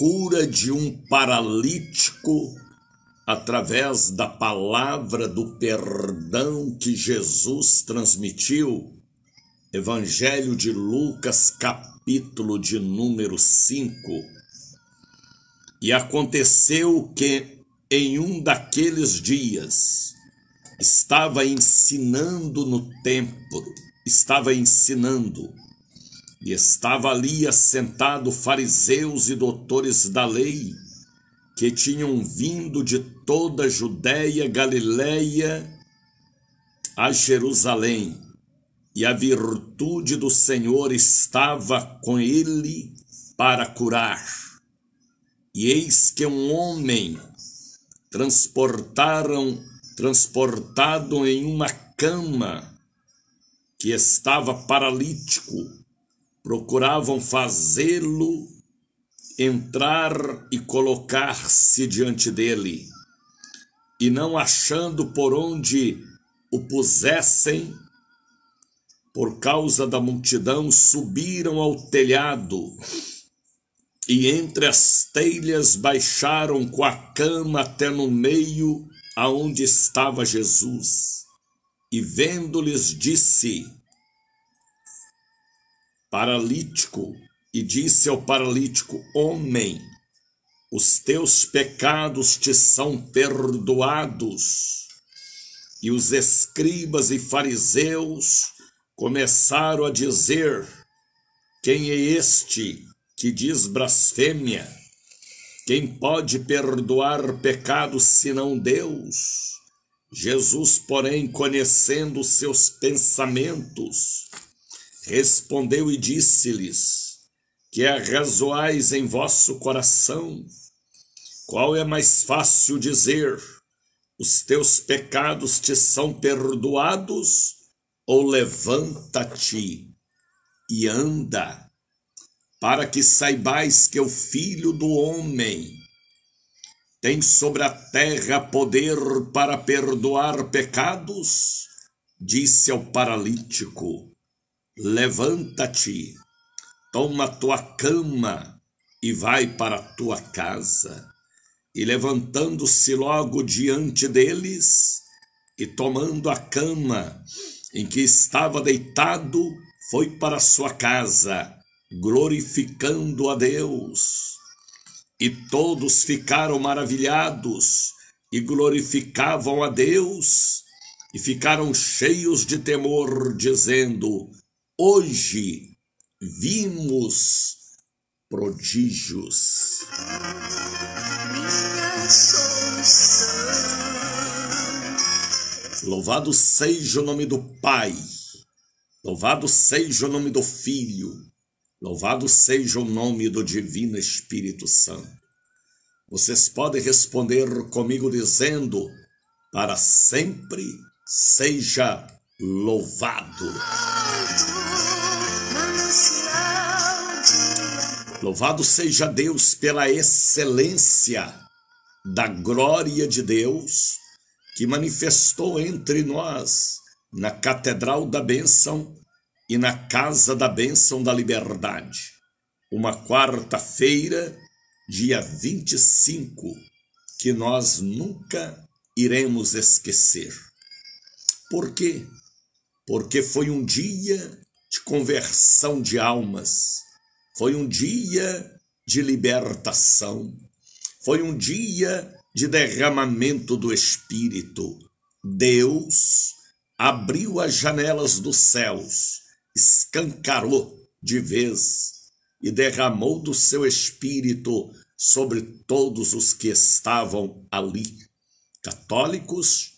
cura de um paralítico através da palavra do perdão que Jesus transmitiu. Evangelho de Lucas, capítulo de número 5. E aconteceu que em um daqueles dias estava ensinando no templo, e estava ali assentado fariseus e doutores da lei, que tinham vindo de toda a Judéia, Galiléia a Jerusalém, e a virtude do Senhor estava com ele para curar. E eis que um homem transportado em uma cama, que estava paralítico, procuravam fazê-lo entrar e colocar-se diante dele, e não achando por onde o pusessem, por causa da multidão, subiram ao telhado, e entre as telhas baixaram com a cama até no meio aonde estava Jesus, e vendo-lhes disse ao paralítico: homem, os teus pecados te são perdoados. E os escribas e fariseus começaram a dizer: quem é este que diz blasfêmia? Quem pode perdoar pecados senão Deus? Jesus, porém, conhecendo os seus pensamentos, respondeu e disse-lhes: que arrazoais em vosso coração? Qual é mais fácil dizer: os teus pecados te são perdoados, ou levanta-te e anda? Para que saibais que o Filho do Homem tem sobre a terra poder para perdoar pecados, disse ao paralítico: levanta-te, toma tua cama e vai para a tua casa. E levantando-se logo diante deles, e tomando a cama em que estava deitado, foi para sua casa, glorificando a Deus. E todos ficaram maravilhados e glorificavam a Deus, e ficaram cheios de temor, dizendo: hoje vimos prodígios. Minha solução. Louvado seja o nome do Pai, louvado seja o nome do Filho, louvado seja o nome do Divino Espírito Santo. Vocês podem responder comigo dizendo: para sempre seja louvado. Louvado seja Deus pela excelência da glória de Deus que manifestou entre nós na Catedral da Bênção e na Casa da Bênção da Liberdade. Uma quarta-feira, dia 25, que nós nunca iremos esquecer. Por quê? Porque foi um dia de conversão de almas, foi um dia de libertação, foi um dia de derramamento do Espírito. Deus abriu as janelas dos céus, escancarou de vez e derramou do seu Espírito sobre todos os que estavam ali, católicos,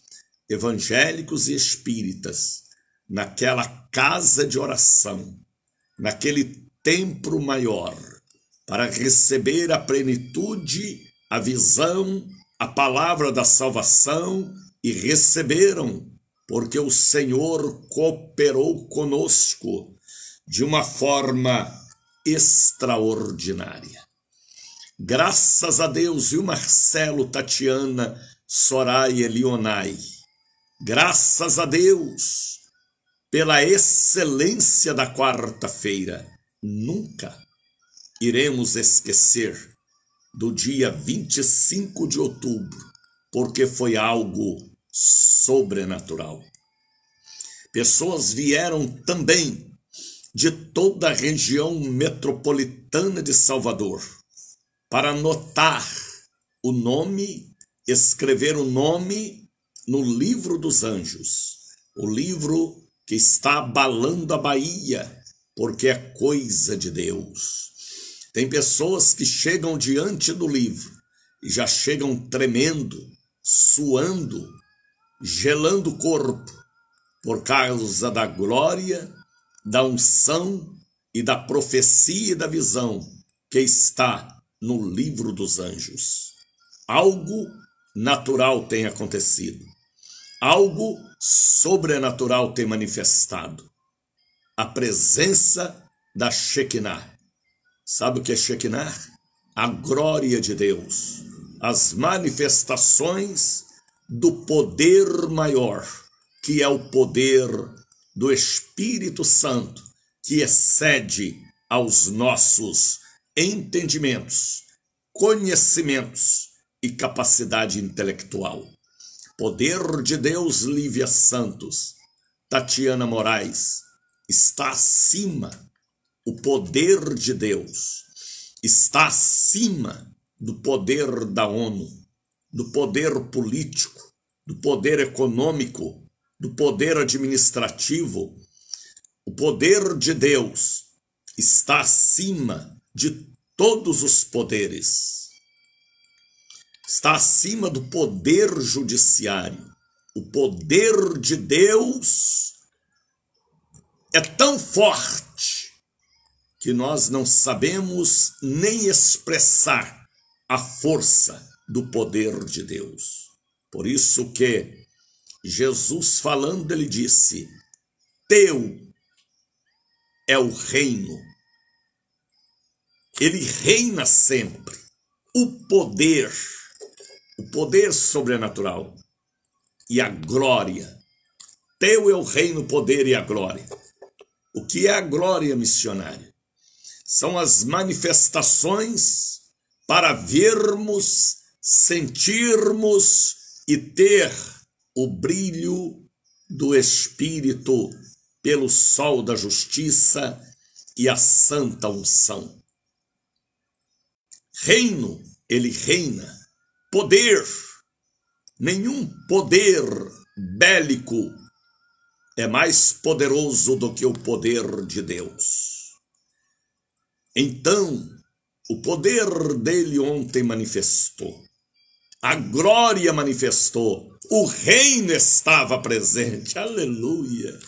evangélicos e espíritas, naquela casa de oração, naquele templo maior, para receber a plenitude, a visão, a palavra da salvação, e receberam, porque o Senhor cooperou conosco de uma forma extraordinária. Graças a Deus, viu, Marcelo, Tatiana, Soraya, Leonai? Graças a Deus pela excelência da quarta-feira. Nunca iremos esquecer do dia 25 de outubro, porque foi algo sobrenatural. Pessoas vieram também de toda a região metropolitana de Salvador para anotar o nome, escrever o nome no livro dos anjos, o livro que está abalando a Bahia, porque é coisa de Deus. Tem pessoas que chegam diante do livro e já chegam tremendo, suando, gelando o corpo, por causa da glória, da unção e da profecia e da visão que está no livro dos anjos. Algo natural tem acontecido. Algo sobrenatural tem manifestado. A presença da Shekinah. Sabe o que é Shekinah? A glória de Deus. As manifestações do poder maior, que é o poder do Espírito Santo, que excede aos nossos entendimentos, conhecimentos e capacidade intelectual. Poder de Deus, Lívia Santos, Tatiana Moraes, está acima. O poder de Deus está acima do poder da ONU, do poder político, do poder econômico, do poder administrativo. O poder de Deus está acima de todos os poderes. Está acima do poder judiciário. O poder de Deus é tão forte que nós não sabemos nem expressar a força do poder de Deus. Por isso que Jesus falando, ele disse: teu é o reino. Ele reina sempre. O poder sobrenatural e a glória. Teu é o reino, o poder e a glória. O que é a glória, missionária? São as manifestações para vermos, sentirmos e ter o brilho do Espírito pelo sol da justiça e a santa unção. Reino, ele reina. Poder, nenhum poder bélico é mais poderoso do que o poder de Deus. Então, o poder dele ontem manifestou. A glória manifestou. O reino estava presente. Aleluia!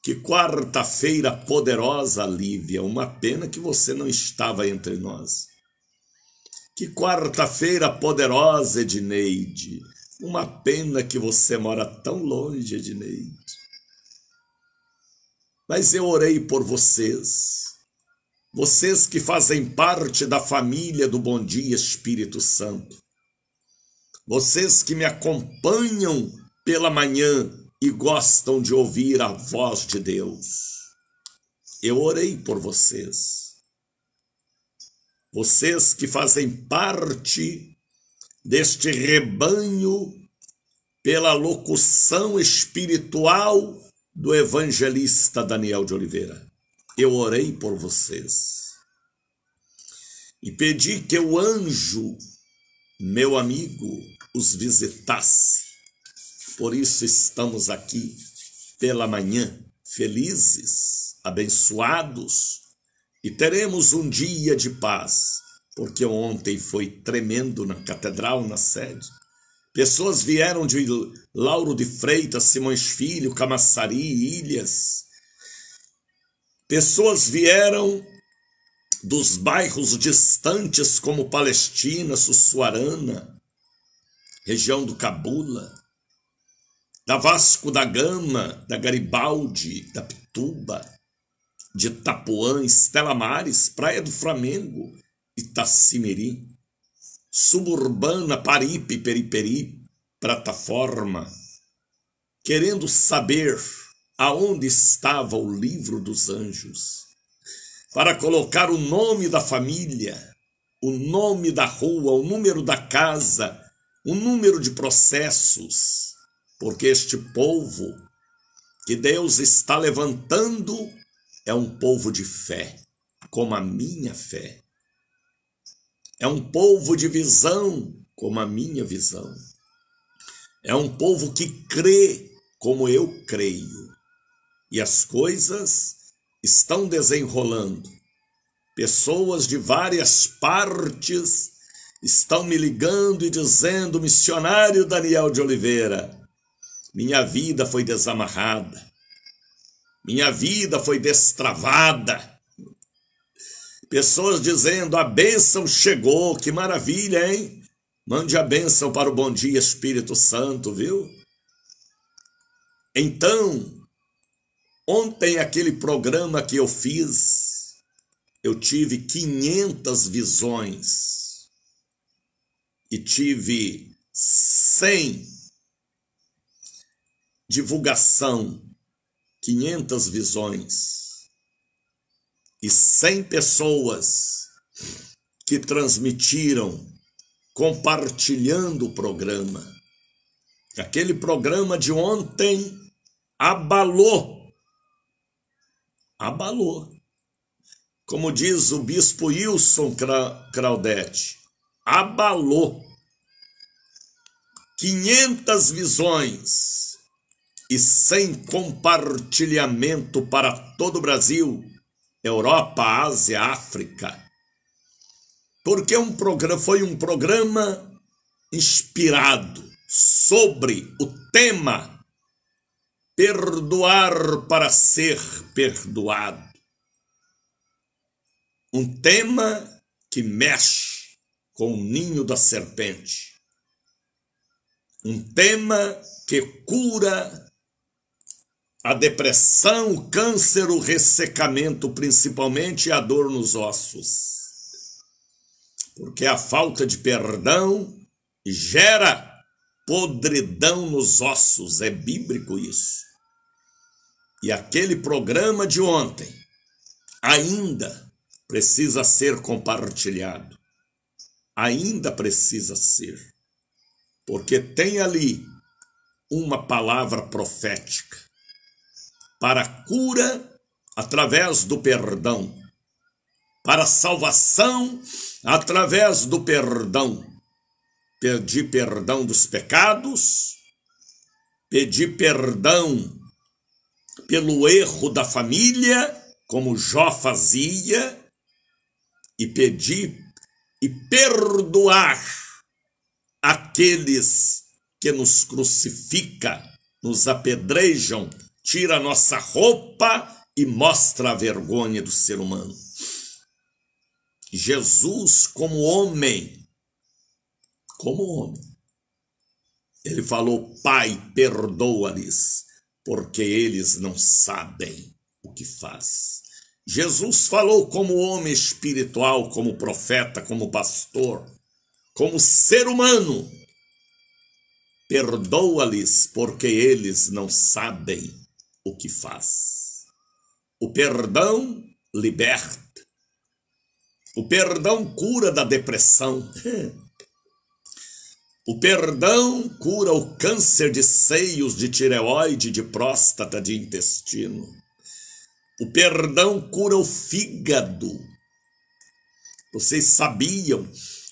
Que quarta-feira poderosa, Lívia. Uma pena que você não estava entre nós. Que quarta-feira poderosa, Edneide. Uma pena que você mora tão longe, Edneide. Mas eu orei por vocês. Vocês que fazem parte da família do Bom Dia Espírito Santo. Vocês que me acompanham pela manhã e gostam de ouvir a voz de Deus. Eu orei por vocês. Vocês que fazem parte deste rebanho pela locução espiritual do evangelista Daniel de Oliveira. Eu orei por vocês e pedi que o anjo, meu amigo, os visitasse. Por isso estamos aqui pela manhã, felizes, abençoados, e teremos um dia de paz, porque ontem foi tremendo na catedral, na sede. Pessoas vieram de Lauro de Freitas, Simões Filho, Camaçari, Ilhas. Pessoas vieram dos bairros distantes como Palestina, Sussuarana, região do Cabula, da Vasco da Gama, da Garibaldi, da Pituba, de Itapuã, Estela Maris, Praia do Flamengo, Itacimirim, Suburbana, Paripe, Periperi, Plataforma, querendo saber aonde estava o livro dos anjos, para colocar o nome da família o nome da rua, o número da casa, o número de processos, porque este povo que Deus está levantando é um povo de fé, como a minha fé. É um povo de visão, como a minha visão. É um povo que crê como eu creio. E as coisas estão desenrolando. Pessoas de várias partes estão me ligando e dizendo: missionário Daniel de Oliveira, minha vida foi desamarrada, minha vida foi destravada. Pessoas dizendo: a bênção chegou, que maravilha, hein? Mande a bênção para o Bom Dia Espírito Santo, viu? Então, ontem aquele programa que eu fiz, eu tive 500 visões e tive 100 divulgação, 500 visões e 100 pessoas que transmitiram, compartilhando o programa. Aquele programa de ontem abalou. Como diz o bispo Wilson Claudete, abalou. 500 visões e 100 compartilhamento para todo o Brasil, Europa, Ásia, África. Porque foi um programa inspirado sobre o tema perdoar para ser perdoado. Um tema que mexe com o ninho da serpente. Um tema que cura a depressão, o câncer, o ressecamento, principalmente a dor nos ossos. Porque a falta de perdão gera podridão nos ossos, é bíblico isso. E aquele programa de ontem ainda precisa ser compartilhado. Ainda precisa ser. Porque tem ali uma palavra profética para a cura através do perdão, para a salvação através do perdão. Pedir perdão dos pecados, pedir perdão pelo erro da família, como Jó fazia, e pedir e perdoar aqueles que nos crucificam, nos apedrejam, tira a nossa roupa e mostra a vergonha do ser humano. Jesus, como homem, ele falou: Pai, perdoa-lhes, porque eles não sabem o que faz. Jesus falou como homem espiritual, como profeta, como pastor, como ser humano: perdoa-lhes, porque eles não sabem o que faz. O perdão liberta. O perdão cura da depressão. O perdão cura o câncer de seios, de tireoide, de próstata, de intestino. O perdão cura o fígado. Vocês sabiam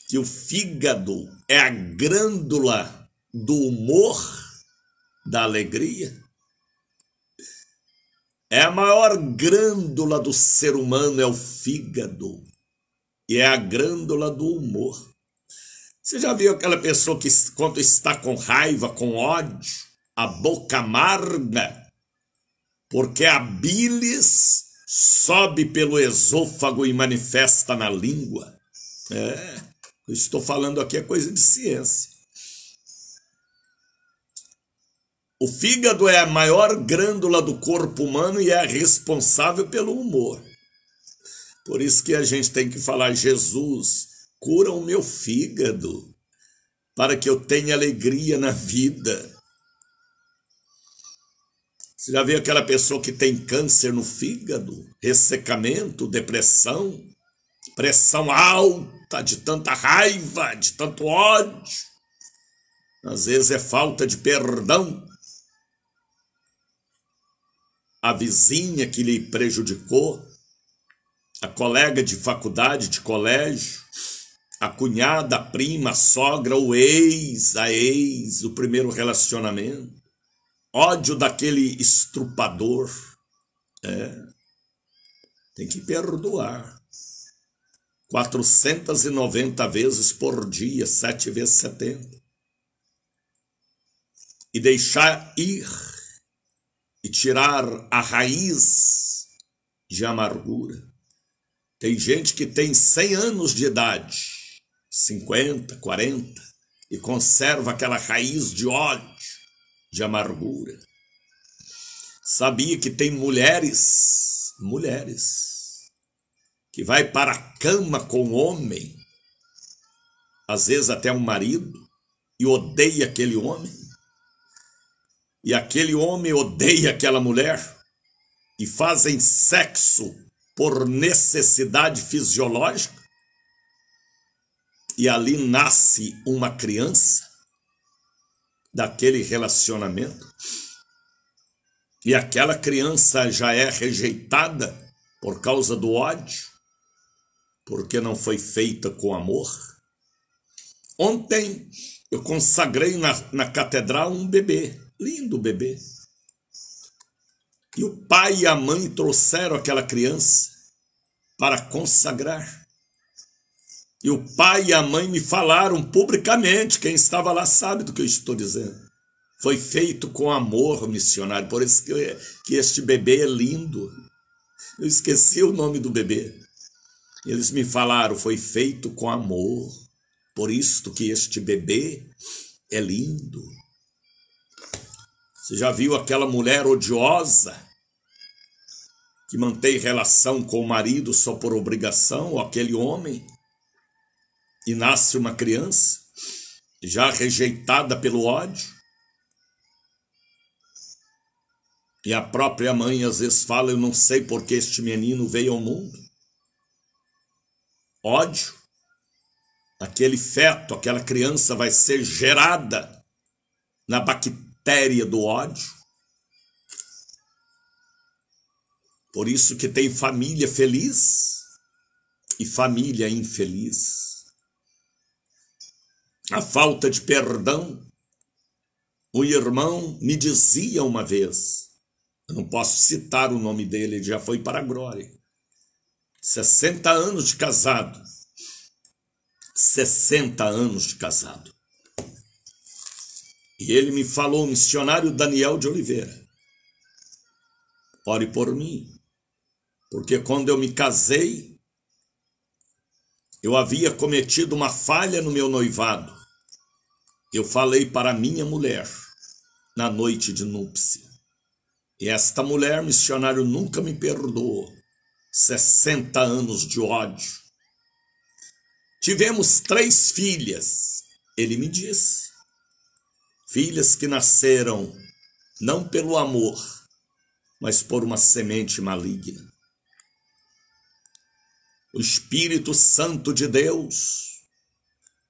que o fígado é a glândula do humor, da alegria? É a maior glândula do ser humano, é o fígado. E é a glândula do humor. Você já viu aquela pessoa que, quando está com raiva, com ódio, a boca amarga? Porque a bilis sobe pelo esôfago e manifesta na língua. Eu estou falando aqui é coisa de ciência. O fígado é a maior glândula do corpo humano e é responsável pelo humor. Por isso que a gente tem que falar: Jesus, cura o meu fígado, para que eu tenha alegria na vida. Você já viu aquela pessoa que tem câncer no fígado, ressecamento, depressão, pressão alta, revolta, de tanta raiva, de tanto ódio. Às vezes é falta de perdão. A vizinha que lhe prejudicou, a colega de faculdade, de colégio, a cunhada, a prima, a sogra, o ex, a ex, o primeiro relacionamento, ódio daquele estrupador. Tem que perdoar. 490 vezes por dia, 7 vezes 70. E deixar ir e tirar a raiz de amargura. Tem gente que tem 100 anos de idade, 50, 40, e conserva aquela raiz de ódio, de amargura. Sabia que tem mulheres que vai para a cama com o homem, às vezes até um marido, e odeia aquele homem, e aquele homem odeia aquela mulher, e fazem sexo por necessidade fisiológica, e ali nasce uma criança daquele relacionamento, e aquela criança já é rejeitada por causa do ódio, porque não foi feita com amor. Ontem eu consagrei na catedral um bebê, lindo bebê. E o pai e a mãe trouxeram aquela criança para consagrar. E o pai e a mãe me falaram publicamente, quem estava lá sabe do que eu estou dizendo. Foi feito com amor, missionário, por isso que este bebê é lindo. Eu esqueci o nome do bebê. Eles me falaram, foi feito com amor, por isso que este bebê é lindo. Você já viu aquela mulher odiosa que mantém relação com o marido só por obrigação, ou aquele homem, e nasce uma criança já rejeitada pelo ódio? E a própria mãe às vezes fala, eu não sei por que este menino veio ao mundo. Ódio. Aquele feto, aquela criança vai ser gerada na bactéria do ódio. Por isso que tem família feliz e família infeliz. A falta de perdão. O irmão me dizia uma vez, eu não posso citar o nome dele, ele já foi para a glória. 60 anos de casado. 60 anos de casado. E ele me falou, missionário Daniel de Oliveira, ore por mim, porque quando eu me casei, eu havia cometido uma falha no meu noivado. Eu falei para minha mulher na noite de núpcia. E esta mulher, missionário, nunca me perdoou. 60 anos de ódio. Tivemos 3 filhas, ele me disse. Filhas que nasceram não pelo amor, mas por uma semente maligna. O Espírito Santo de Deus,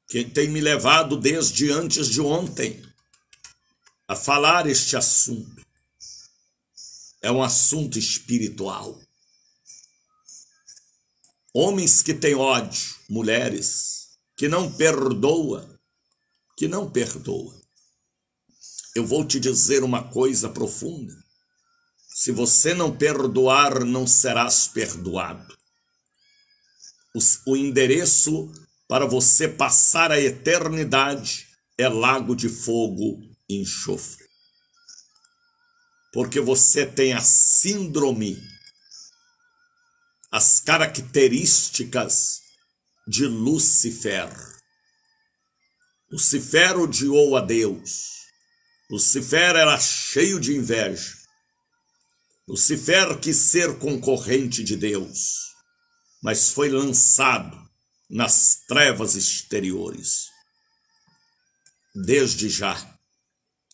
que tem me levado desde antes de ontem a falar este assunto, é um assunto espiritual. Homens que têm ódio, mulheres que não perdoam, Eu vou te dizer uma coisa profunda. Se você não perdoar, não serás perdoado. O endereço para você passar a eternidade é lago de fogo e enxofre. Porque você tem a síndrome, as características de Lúcifer. Lúcifer odiou a Deus. Lúcifer era cheio de inveja. Lúcifer quis ser concorrente de Deus, mas foi lançado nas trevas exteriores. Desde já,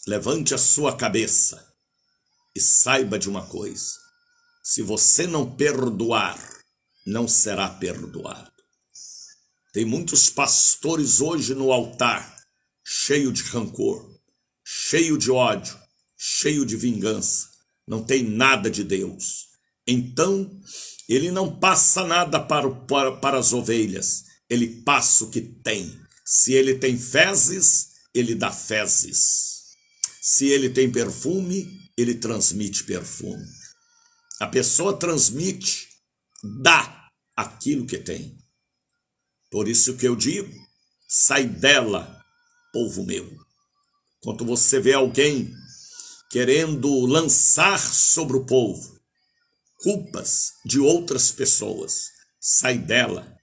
levante a sua cabeça e saiba de uma coisa: se você não perdoar, não será perdoado. Tem muitos pastores hoje no altar, cheio de rancor, cheio de ódio, cheio de vingança. Não tem nada de Deus. Então, ele não passa nada para as ovelhas. Ele passa o que tem. Se ele tem fezes, ele dá fezes. Se ele tem perfume, ele transmite perfume. A pessoa transmite, dá aquilo que tem. Por isso que eu digo, sai dela, povo meu. Quando você vê alguém querendo lançar sobre o povo culpas de outras pessoas, sai dela.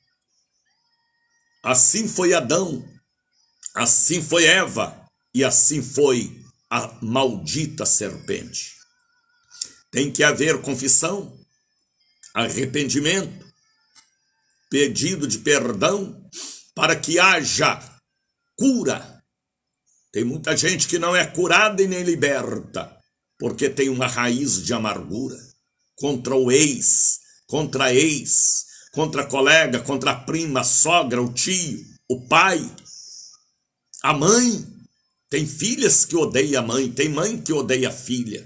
Assim foi Adão, assim foi Eva e assim foi a maldita serpente. Tem que haver confissão, arrependimento, pedido de perdão para que haja cura. Tem muita gente que não é curada e nem liberta, porque tem uma raiz de amargura contra o ex, contra a ex, contra a colega, contra a prima, a sogra, o tio, o pai, a mãe. Tem filhas que odeiam a mãe, tem mãe que odeia a filha.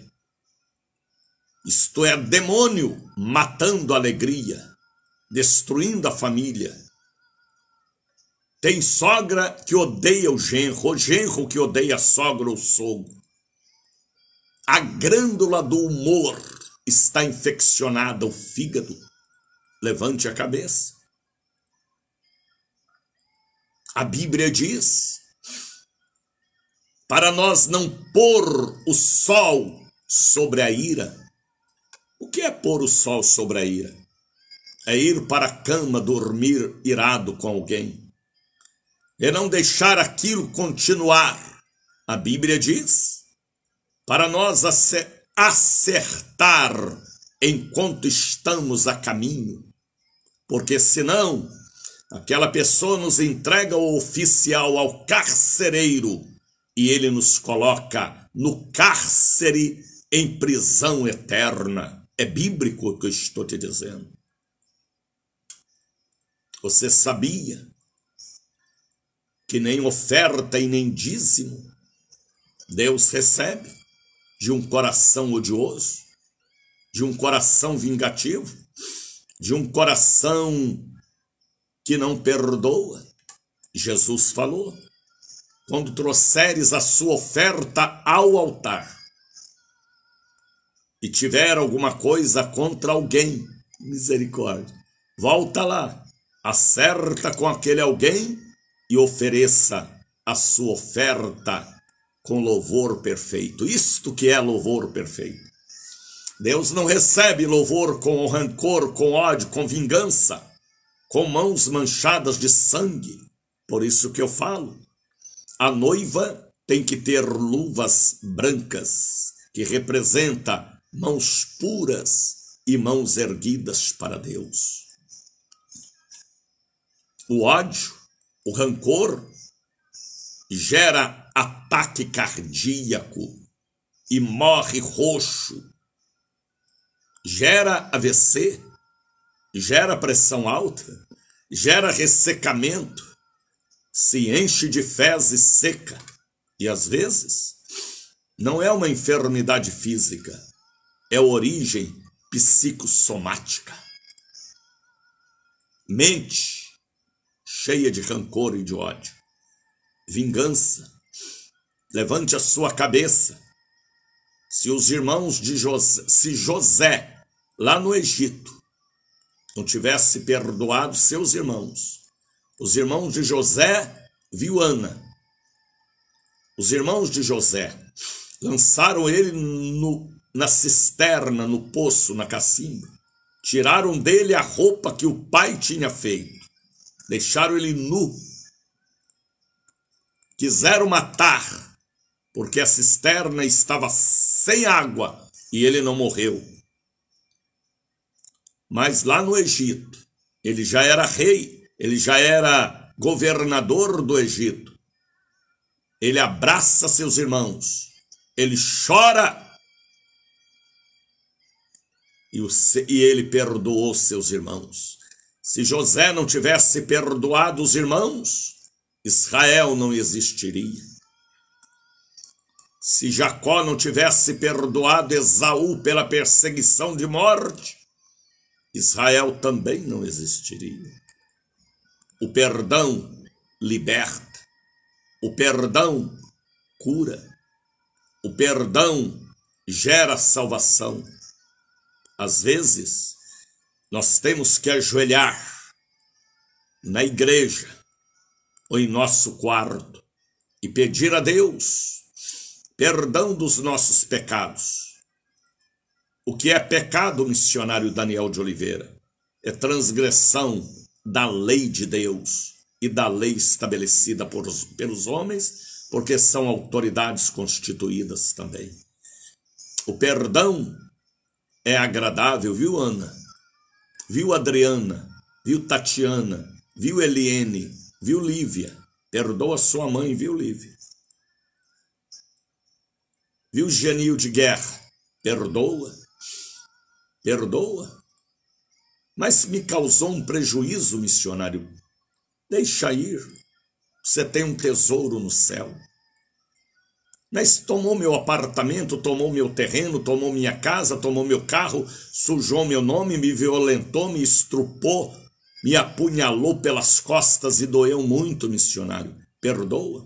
Isto é demônio matando a alegria, destruindo a família. Tem sogra que odeia o genro que odeia a sogra ou sogro. A glândula do humor está infeccionada, o fígado. Levante a cabeça. A Bíblia diz, para nós não pôr o sol sobre a ira. O que é pôr o sol sobre a ira? É ir para a cama dormir irado com alguém. É não deixar aquilo continuar. A Bíblia diz, para nós acertar enquanto estamos a caminho, porque senão aquela pessoa nos entrega o oficial ao carcereiro e ele nos coloca no cárcere em prisão eterna. É bíblico o que eu estou te dizendo. Você sabia que nem oferta e nem dízimo Deus recebe de um coração odioso, de um coração vingativo, de um coração que não perdoa? Jesus falou, quando trouxeres a sua oferta ao altar e tiver alguma coisa contra alguém, misericórdia, volta lá, acerta com aquele alguém e ofereça a sua oferta com louvor perfeito. Isto que é louvor perfeito. Deus não recebe louvor com rancor, com ódio, com vingança, com mãos manchadas de sangue. Por isso que eu falo, a noiva tem que ter luvas brancas, que representa mãos puras e mãos erguidas para Deus. O ódio, o rancor, gera ataque cardíaco e morre roxo. Gera AVC, gera pressão alta, gera ressecamento, se enche de fezes seca. E às vezes não é uma enfermidade física, é origem psicossomática. Mente cheia de rancor e de ódio. Vingança. Levante a sua cabeça. Se os irmãos de José, lá no Egito, não tivesse perdoado seus irmãos, os irmãos de José viu Ana. Os irmãos de José lançaram ele na cisterna, no poço, na cacimba. Tiraram dele a roupa que o pai tinha feito. Deixaram ele nu. Quiseram matar, porque a cisterna estava sem água e ele não morreu. Mas lá no Egito, ele já era rei, ele já era governador do Egito. Ele abraça seus irmãos, ele chora e ele perdoou seus irmãos. Se José não tivesse perdoado os irmãos, Israel não existiria. Se Jacó não tivesse perdoado Esaú pela perseguição de morte, Israel também não existiria. O perdão liberta, o perdão cura, o perdão gera salvação. Às vezes, nós temos que ajoelhar na igreja ou em nosso quarto e pedir a Deus perdão dos nossos pecados. O que é pecado, missionário Daniel de Oliveira? É transgressão da lei de Deus e da lei estabelecida pelos homens, porque são autoridades constituídas também. O perdão é agradável, viu, Ana? Viu, Adriana? Viu, Tatiana? Viu, Eliene? Viu, Lívia? Perdoa sua mãe, viu, Lívia? Viu, Genil de Guerra? Perdoa. Perdoa. Mas me causou um prejuízo, missionário. Deixa ir. Você tem um tesouro no céu. Mas tomou meu apartamento, tomou meu terreno, tomou minha casa, tomou meu carro, sujou meu nome, me violentou, me estrupou, me apunhalou pelas costas e doeu muito, missionário. Perdoa.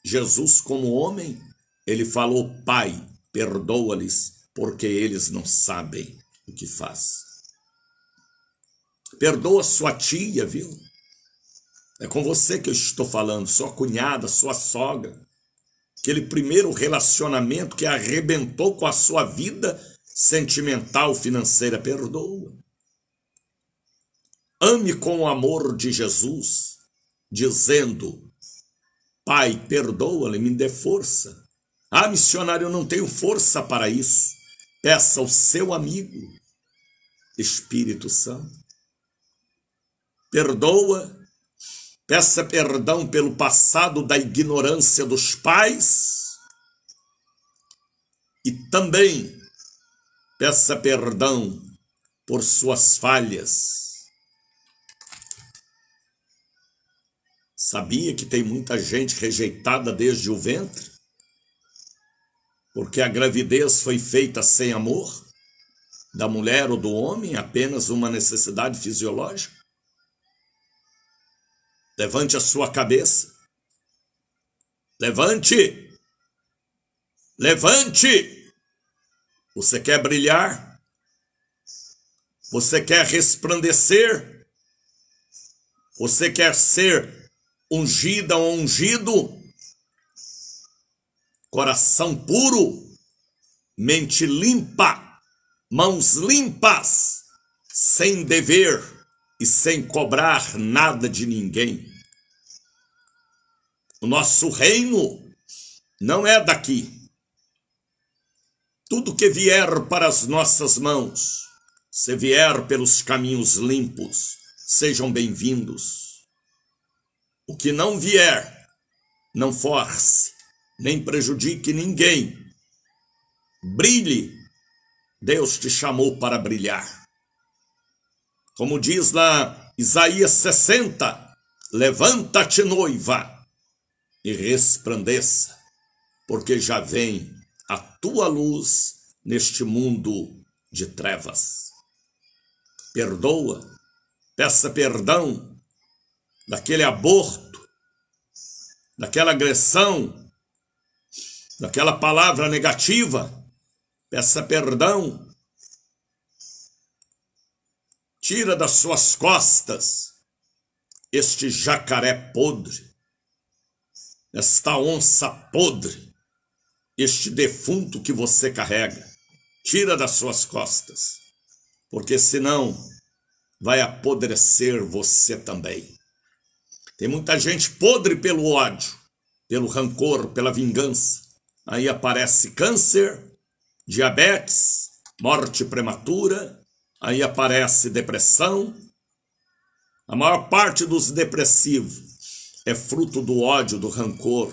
Jesus, como homem, ele falou: Pai, perdoa-lhes, porque eles não sabem o que faz. Perdoa sua tia, viu? É com você que eu estou falando, sua cunhada, sua sogra. Aquele primeiro relacionamento que arrebentou com a sua vida sentimental, financeira, perdoa. Ame com o amor de Jesus, dizendo: Pai, perdoa-lhe, me dê força. Ah, missionário, eu não tenho força para isso. Peça ao seu amigo, Espírito Santo. Perdoa. Peça perdão pelo passado da ignorância dos pais e também peça perdão por suas falhas. Sabia que tem muita gente rejeitada desde o ventre? Porque a gravidez foi feita sem amor? Da mulher ou do homem, apenas uma necessidade fisiológica? Levante a sua cabeça. Levante. Levante. Você quer brilhar? Você quer resplandecer? Você quer ser ungida ou ungido? Coração puro, mente limpa, mãos limpas, sem dever e sem cobrar nada de ninguém. O nosso reino não é daqui. Tudo que vier para as nossas mãos, se vier pelos caminhos limpos, sejam bem-vindos. O que não vier, não force, nem prejudique ninguém. Brilhe. Deus te chamou para brilhar. Como diz lá Isaías 60, levanta-te, noiva, e resplandeça, porque já vem a tua luz neste mundo de trevas. Perdoa, peça perdão daquele aborto, daquela agressão, daquela palavra negativa. Peça perdão. Tira das suas costas este jacaré podre, esta onça podre, este defunto que você carrega. Tira das suas costas, porque senão vai apodrecer você também. Tem muita gente podre pelo ódio, pelo rancor, pela vingança. Aí aparece câncer, diabetes, morte prematura. Aí aparece depressão. A maior parte dos depressivos é fruto do ódio, do rancor.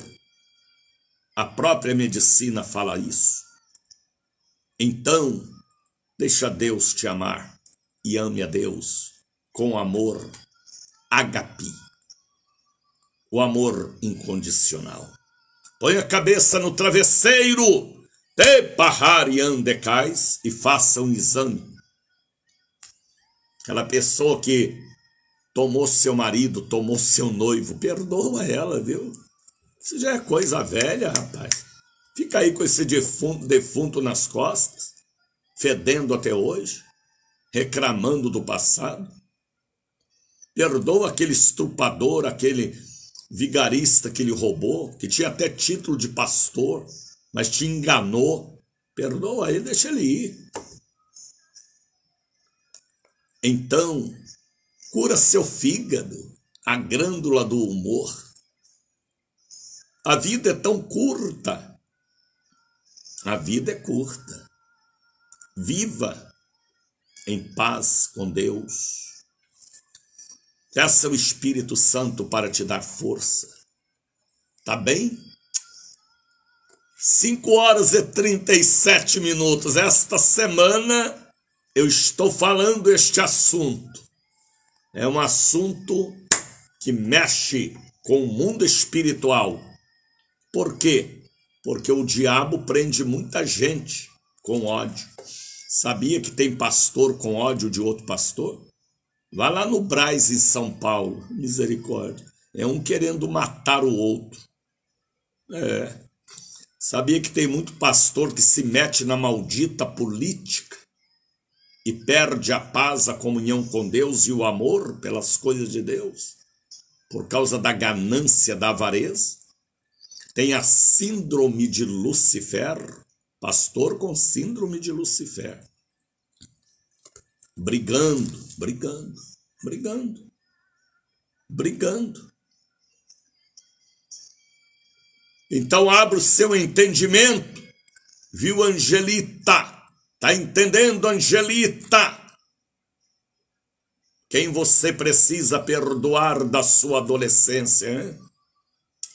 A própria medicina fala isso. Então, deixa Deus te amar e ame a Deus. com amor agape, o amor incondicional. Põe a cabeça no travesseiro, te parrar e andecais, e faça um exame. Aquela pessoa que tomou seu marido, tomou seu noivo, perdoa ela, viu? Isso já é coisa velha, rapaz. Fica aí com esse defunto nas costas, fedendo até hoje, reclamando do passado. Perdoa aquele estuprador, aquele vigarista que lhe roubou, que tinha até título de pastor, mas te enganou. Perdoa ele, deixa ele ir. Então, cura seu fígado, a glândula do humor. A vida é tão curta. A vida é curta. Viva em paz com Deus. Peça o Espírito Santo para te dar força. Tá bem? 5h37. Esta semana eu estou falando este assunto. É um assunto que mexe com o mundo espiritual. Por quê? Porque o diabo prende muita gente com ódio. Sabia que tem pastor com ódio de outro pastor? Vá lá no Brás, em São Paulo. Misericórdia. É um querendo matar o outro. Sabia que tem muito pastor que se mete na maldita política e perde a paz, a comunhão com Deus e o amor pelas coisas de Deus, por causa da ganância, da avareza? Tem a síndrome de Lucifer, pastor com síndrome de Lucifer, brigando. Então abra o seu entendimento, viu, Angelita? Tá entendendo, Angelita? Quem você precisa perdoar da sua adolescência, hein?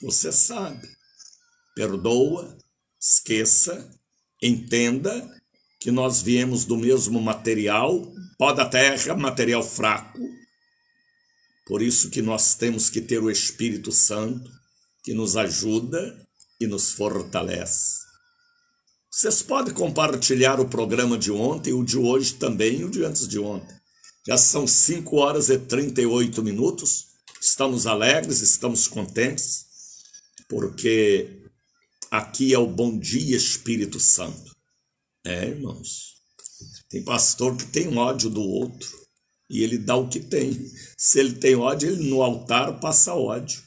Você sabe. Perdoa, esqueça, entenda que nós viemos do mesmo material, pó da terra, material fraco. Por isso que nós temos que ter o Espírito Santo, que nos ajuda e nos fortalece. Vocês podem compartilhar o programa de ontem, o de hoje também e o de antes de ontem. Já são 5h38. Estamos alegres, estamos contentes, porque aqui é o Bom Dia Espírito Santo. Irmãos, tem pastor que tem ódio do outro e ele dá o que tem. Se ele tem ódio, ele no altar passa ódio,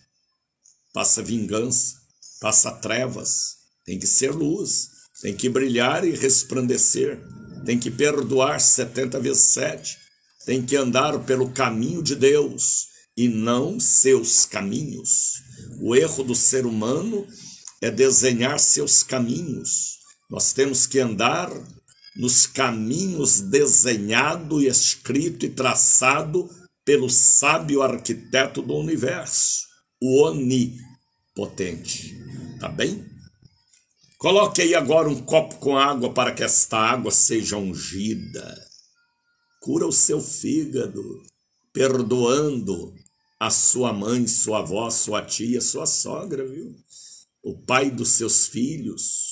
passa vingança, passa trevas. Tem que ser luz, tem que brilhar e resplandecer, tem que perdoar 70 vezes 7, tem que andar pelo caminho de Deus e não seus caminhos. O erro do ser humano é desenhar seus caminhos. Nós temos que andar nos caminhos desenhado, escrito e traçado pelo sábio arquiteto do universo, o onipotente. Tá bem? Coloque aí agora um copo com água para que esta água seja ungida. Cura o seu fígado, perdoando a sua mãe, sua avó, sua tia, sua sogra, viu? O pai dos seus filhos.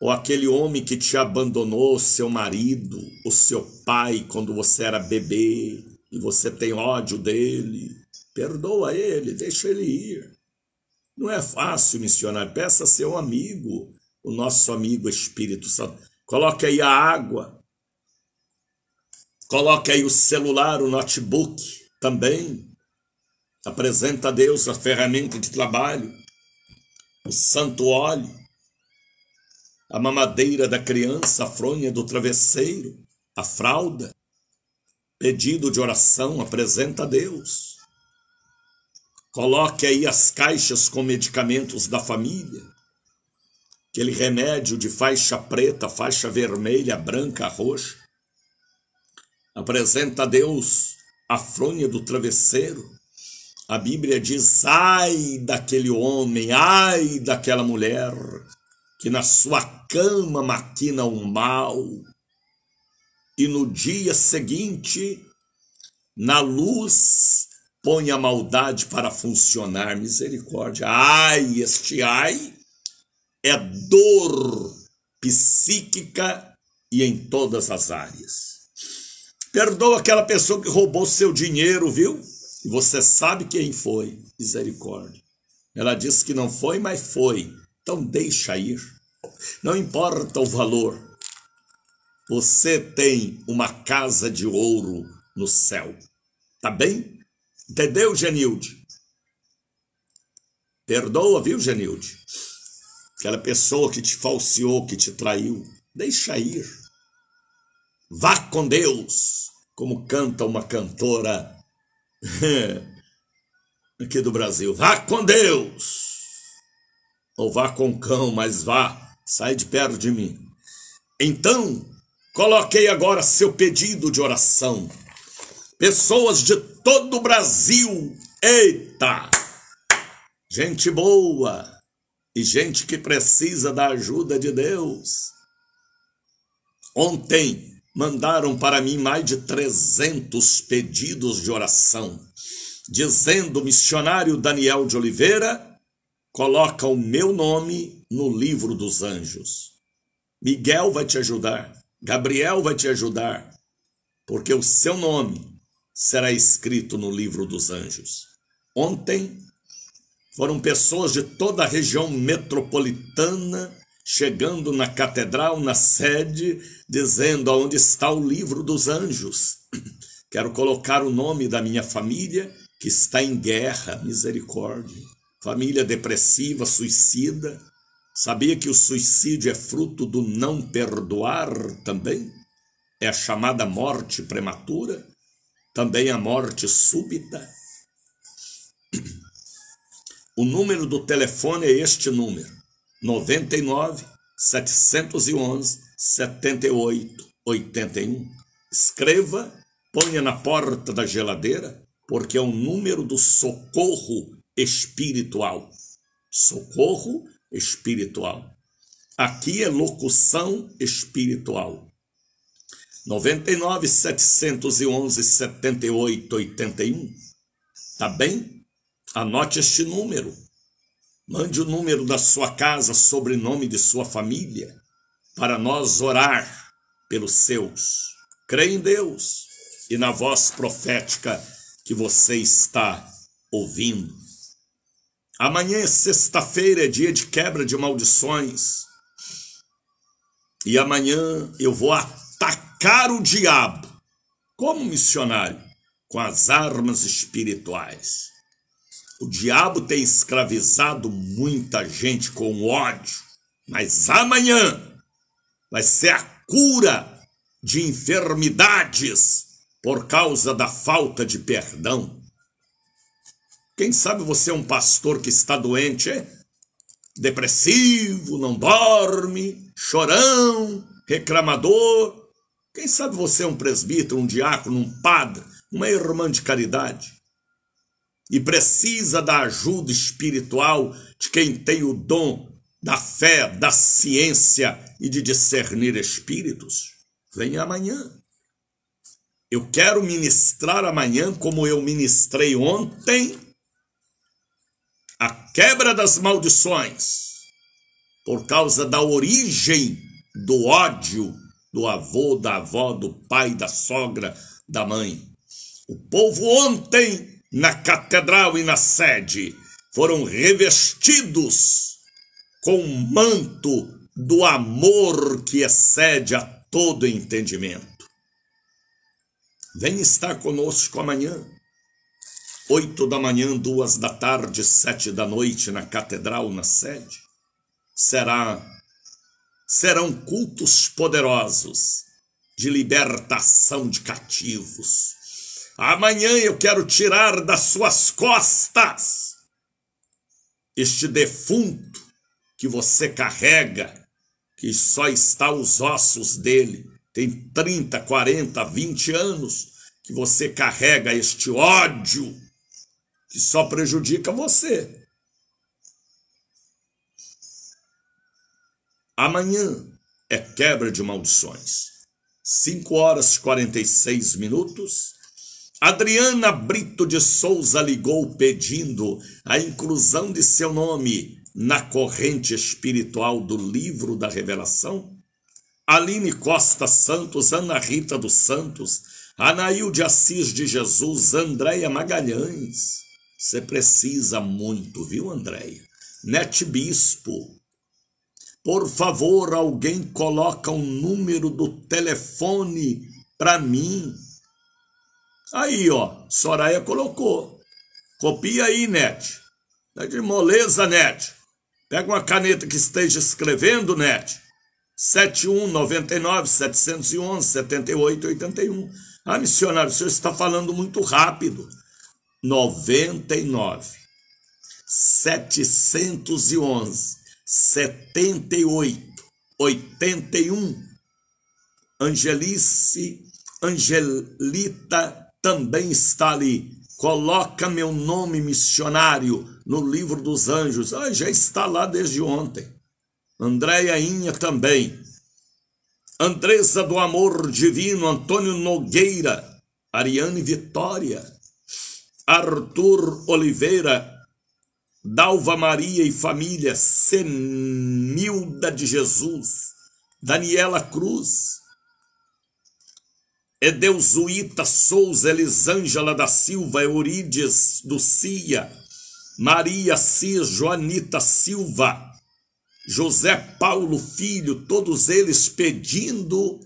Ou aquele homem que te abandonou, seu marido, o seu pai, quando você era bebê, e você tem ódio dele. Perdoa ele, deixa ele ir. Não é fácil, missionário. Peça a seu amigo, o nosso amigo Espírito Santo. Coloque aí a água. Coloque aí o celular, o notebook também. Apresenta a Deus a ferramenta de trabalho, o santo óleo, a mamadeira da criança, a fronha do travesseiro, a fralda. Pedido de oração, apresenta a Deus. Coloque aí as caixas com medicamentos da família. Aquele remédio de faixa preta, faixa vermelha, branca, roxa. Apresenta a Deus a fronha do travesseiro. A Bíblia diz, ai daquele homem, ai daquela mulher, que na sua cama maquina o mal, e no dia seguinte Na luz põe a maldade para funcionar. Misericórdia. Ai, este ai é dor psíquica e em todas as áreas. Perdoa aquela pessoa que roubou seu dinheiro, viu? E você sabe quem foi. Misericórdia. Ela disse que não foi, mas foi. Então deixa ir. Não importa o valor. Você tem uma casa de ouro no céu. Tá bem? Entendeu, Genilde? Perdoa, viu, Genilde? Aquela pessoa que te falseou, que te traiu. Deixa ir. Vá com Deus. Como canta uma cantora aqui do Brasil. Vá com Deus. Ou vá com cão, mas vá. Sai de perto de mim. Então, coloquei agora seu pedido de oração. Pessoas de todo o Brasil. Eita! Gente boa. E gente que precisa da ajuda de Deus. Ontem mandaram para mim mais de 300 pedidos de oração, dizendo: missionário Daniel de Oliveira, coloca o meu nome no livro dos anjos. Miguel vai te ajudar, Gabriel vai te ajudar, porque o seu nome será escrito no livro dos anjos. Ontem foram pessoas de toda a região metropolitana chegando na catedral, na sede, dizendo: aonde está o livro dos anjos? Quero colocar o nome da minha família que está em guerra. Misericórdia. Família depressiva, suicida. Sabia que o suicídio é fruto do não perdoar também? É a chamada morte prematura, também a morte súbita. O número do telefone é este número: 99 711 78 81. Escreva, ponha na porta da geladeira, porque é o número do socorro espiritual. Socorro espiritual. Aqui é locução espiritual. 99 711 78 81. Tá bem? Anote este número. Mande o número da sua casa, sobrenome de sua família, para nós orar pelos seus. Creia em Deus e na voz profética que você está ouvindo. Amanhã é sexta-feira, é dia de quebra de maldições. E amanhã eu vou atacar o diabo, como missionário, com as armas espirituais. O diabo tem escravizado muita gente com ódio, mas amanhã vai ser a cura de enfermidades por causa da falta de perdão. Quem sabe você é um pastor que está doente, depressivo, não dorme, chorão, reclamador. Quem sabe você é um presbítero, um diácono, um padre, uma irmã de caridade, e precisa da ajuda espiritual de quem tem o dom da fé, da ciência e de discernir espíritos. Venha amanhã. Eu quero ministrar amanhã, como eu ministrei ontem, a quebra das maldições, por causa da origem do ódio do avô, da avó, do pai, da sogra, da mãe. O povo ontem, na catedral e na sede, foram revestidos com o manto do amor que excede a todo entendimento. Vem estar conosco amanhã, 8 da manhã, 2 da tarde, 7 da noite, na catedral, na sede. Serão cultos poderosos de libertação de cativos. Amanhã eu quero tirar das suas costas este defunto que você carrega, que só está os ossos dele. Tem 30, 40, 20 anos que você carrega este ódio que só prejudica você. Amanhã é quebra de maldições. 5 horas e 46 minutos. Adriana Brito de Souza ligou pedindo a inclusão de seu nome na corrente espiritual do Livro da Revelação. Aline Costa Santos, Ana Rita dos Santos, Anaílde Assis de Jesus, Andréia Magalhães. Você precisa muito, viu, Andréia? Nete Bispo. Por favor, alguém coloca um número do telefone para mim. Aí, ó, Soraya colocou. Copia aí, Nete. É de moleza, Nete. Pega uma caneta que esteja escrevendo, Nete. 7199-711-7881. Ah, missionário, o senhor está falando muito rápido. 99-711-7881. Angelita também está ali. Coloca meu nome, missionário, no livro dos anjos. Ah, já está lá desde ontem. Andréia Inha também. Andressa do Amor Divino, Antônio Nogueira, Ariane Vitória, Arthur Oliveira, Dalva Maria e família, Senilda de Jesus, Daniela Cruz, Edeusuíta Souza, Elisângela da Silva, Eurides do Cia, Maria Cis, Joanita Silva, José Paulo Filho, todos eles pedindo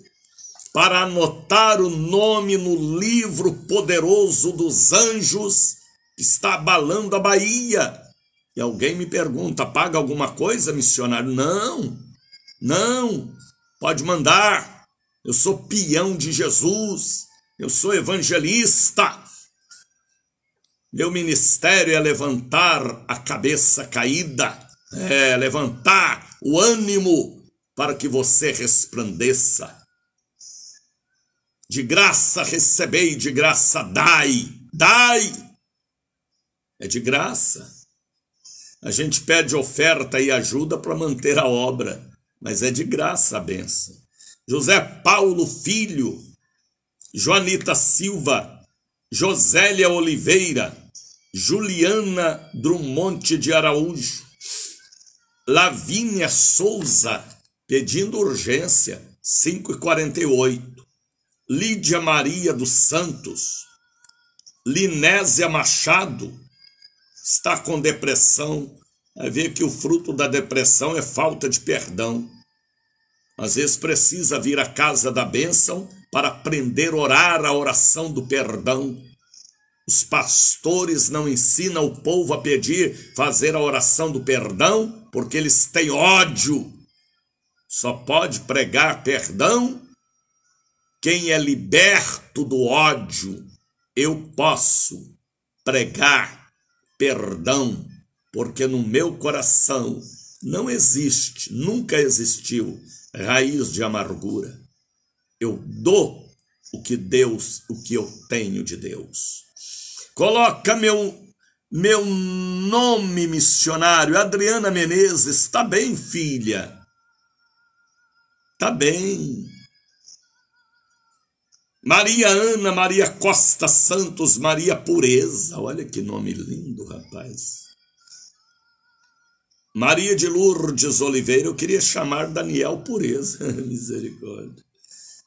para anotar o nome no livro poderoso dos anjos que está abalando a Bahia. E alguém me pergunta, paga alguma coisa, missionário? Não, não, pode mandar. Eu sou peão de Jesus, eu sou evangelista. Meu ministério é levantar a cabeça caída, levantar o ânimo para que você resplandeça. De graça recebei, de graça dai, dai. É de graça. A gente pede oferta e ajuda para manter a obra, mas é de graça a bênção. José Paulo Filho, Joanita Silva, Josélia Oliveira, Juliana Drummond de Araújo, Lavínia Souza, pedindo urgência, 5h48. Lídia Maria dos Santos, Linésia Machado, está com depressão. Vai ver que o fruto da depressão é falta de perdão. Às vezes precisa vir à casa da bênção para aprender a orar a oração do perdão. Os pastores não ensinam o povo a pedir, fazer a oração do perdão, porque eles têm ódio. Só pode pregar perdão quem é liberto do ódio. Eu posso pregar perdão, porque no meu coração não existe, nunca existiu raiz de amargura. Eu dou o que eu tenho de Deus. Coloca meu nome, missionário. Adriana Menezes, tá bem, filha? Tá bem. Maria Ana, Maria Costa Santos, Maria Pureza. Olha que nome lindo, rapaz. Maria de Lourdes Oliveira, eu queria chamar Daniel Pureza. Misericórdia.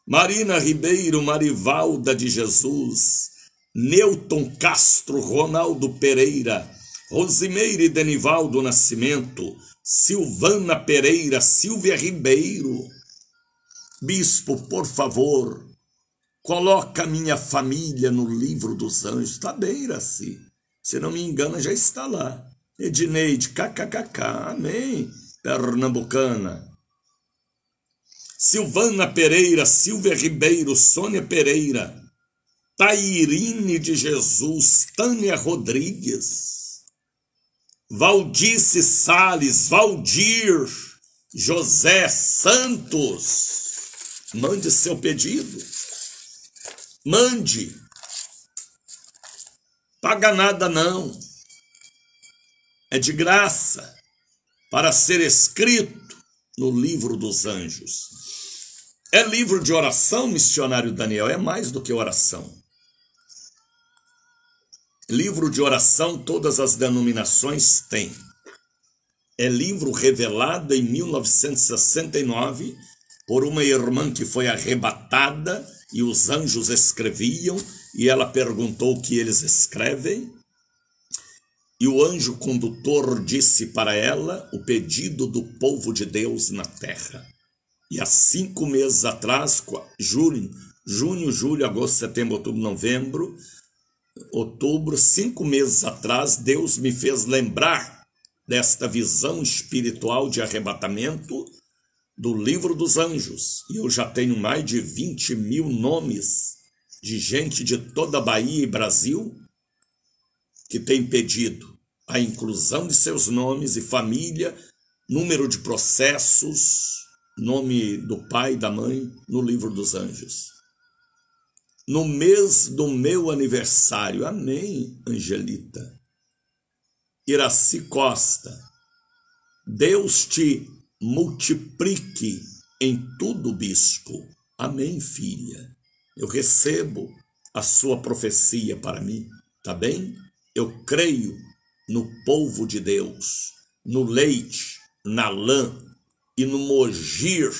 Marina Ribeiro, Marivalda de Jesus, Newton Castro, Ronaldo Pereira, Rosimeire Denivaldo Nascimento, Silvana Pereira, Silvia Ribeiro. Bispo, por favor, coloca minha família no livro dos anjos. Tá bem, Iraci. Se não me engano, já está lá. Edneide, kkkk, amém, pernambucana. Silvana Pereira, Silvia Ribeiro, Sônia Pereira, Tairine de Jesus, Tânia Rodrigues, Valdice Salles, Valdir, José Santos. Mande seu pedido. Mande. Paga nada não. É de graça para ser escrito no livro dos anjos. É livro de oração, missionário Daniel, é mais do que oração. Livro de oração, todas as denominações têm. É livro revelado em 1969 por uma irmã que foi arrebatada e os anjos escreviam e ela perguntou o que eles escrevem. E o anjo condutor disse para ela o pedido do povo de Deus na terra. E há 5 meses atrás, junho, julho, agosto, setembro, outubro, novembro, 5 meses atrás, Deus me fez lembrar desta visão espiritual de arrebatamento do livro dos anjos. E eu já tenho mais de 20 mil nomes de gente de toda a Bahia e Brasil que tem pedido a inclusão de seus nomes e família, número de processos, nome do pai e da mãe no livro dos anjos. No mês do meu aniversário, amém, Angelita. Iraci Costa, Deus te multiplique em tudo, bispo. Amém, filha. Eu recebo a sua profecia para mim, tá bem? Eu creio no povo de Deus, no leite, na lã e no mugir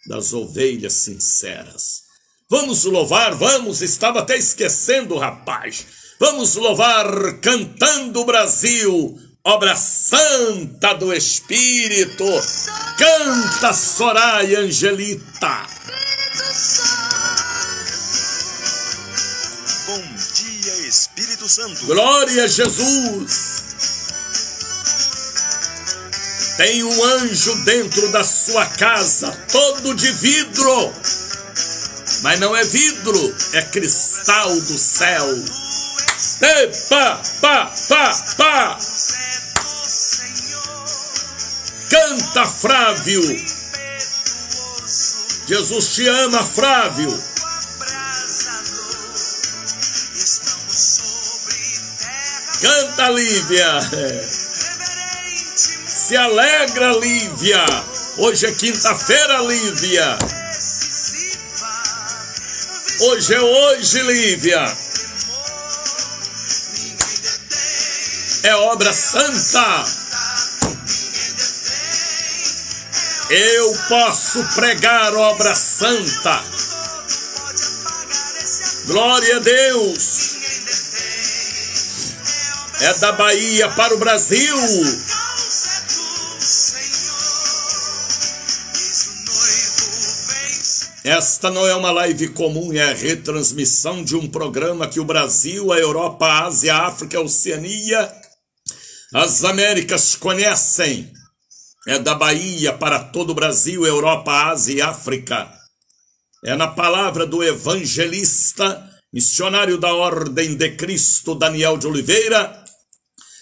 das ovelhas sinceras. Vamos louvar, vamos, estava até esquecendo, rapaz. Vamos louvar cantando o Brasil, obra santa do Espírito. Canta, Soraya Angelita. Bom dia, Espírito Santo. Glória a Jesus. Tem um anjo dentro da sua casa, todo de vidro. Mas não é vidro, é cristal do céu. Epa, pá, pá, pá. Canta, Frávio. Jesus te ama, Frávio. Canta, Lívia. Se alegra, Lívia. Hoje é quinta-feira, Lívia. Hoje é hoje, Lívia. É obra santa. Eu posso pregar obra santa. Glória a Deus. É da Bahia para o Brasil. Esta não é uma live comum, é a retransmissão de um programa que o Brasil, a Europa, a Ásia, a África, a Oceania, as Américas conhecem. É da Bahia para todo o Brasil, Europa, Ásia e África. É na palavra do evangelista, missionário da Ordem de Cristo, Daniel de Oliveira,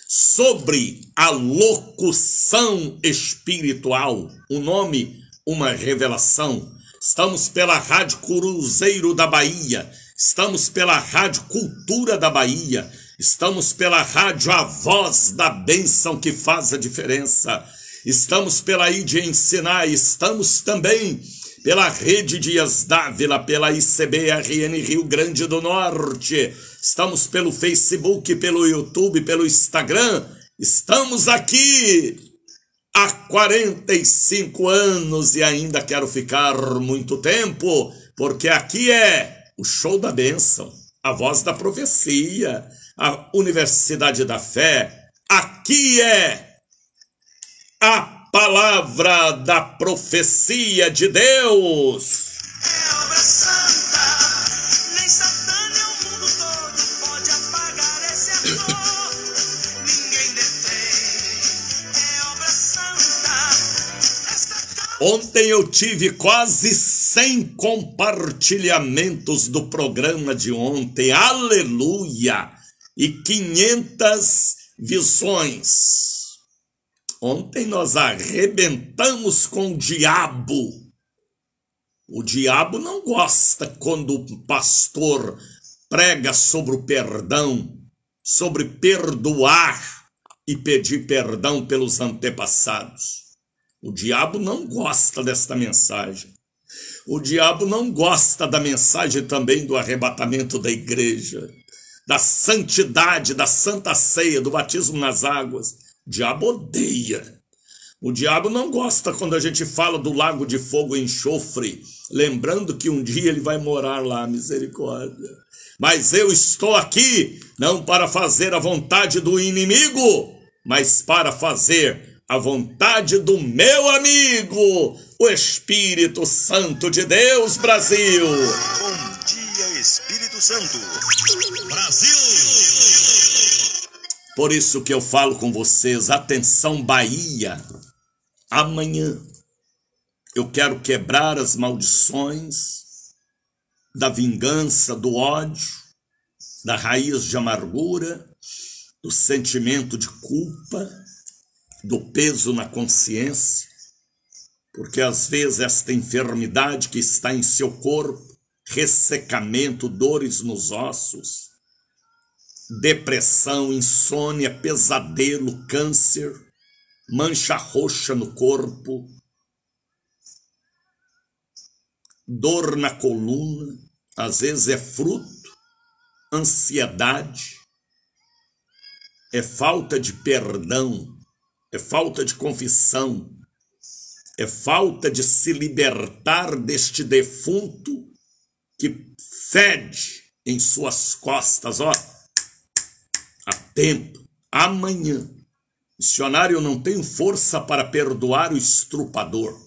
sobre a locução espiritual. O nome, uma revelação. Estamos pela Rádio Cruzeiro da Bahia, estamos pela Rádio Cultura da Bahia, estamos pela Rádio A Voz da Bênção que faz a diferença, estamos pela ID Ensinar, estamos também pela Rede Dias Dávila, pela ICBRN Rio Grande do Norte, estamos pelo Facebook, pelo YouTube, pelo Instagram, estamos aqui há 45 anos e ainda quero ficar muito tempo, porque aqui é o show da bênção, a voz da profecia, a Universidade da Fé. Aqui é a palavra da profecia de Deus. É obra santa, nem Satã nem o mundo todo pode apagar esse ardor. Ninguém detém, é obra santa. Ontem eu tive quase 100 compartilhamentos do programa de ontem, aleluia, e 500 visões. Ontem nós arrebentamos com o diabo. O diabo não gosta quando o pastor prega sobre o perdão, sobre perdoar e pedir perdão pelos antepassados. O diabo não gosta desta mensagem. O diabo não gosta da mensagem também do arrebatamento da igreja. da santidade, da santa ceia, do batismo nas águas. O diabo odeia. O diabo não gosta quando a gente fala do lago de fogo e enxofre, lembrando que um dia ele vai morar lá, misericórdia. Mas eu estou aqui não para fazer a vontade do inimigo, mas para fazer a vontade do meu amigo, o Espírito Santo de Deus, Brasil. Bom dia, Espírito Santo. Brasil! Por isso que eu falo com vocês, atenção Bahia, amanhã eu quero quebrar as maldições da vingança, do ódio, da raiz de amargura, do sentimento de culpa, do peso na consciência, porque às vezes esta enfermidade que está em seu corpo, ressecamento, dores nos ossos, depressão, insônia, pesadelo, câncer, mancha roxa no corpo, dor na coluna, às vezes é fruto, ansiedade, é falta de perdão, é falta de confissão, é falta de se libertar deste defunto que fede em suas costas, ó, há tempo. Amanhã, missionário, eu não tenho força para perdoar o estrupador,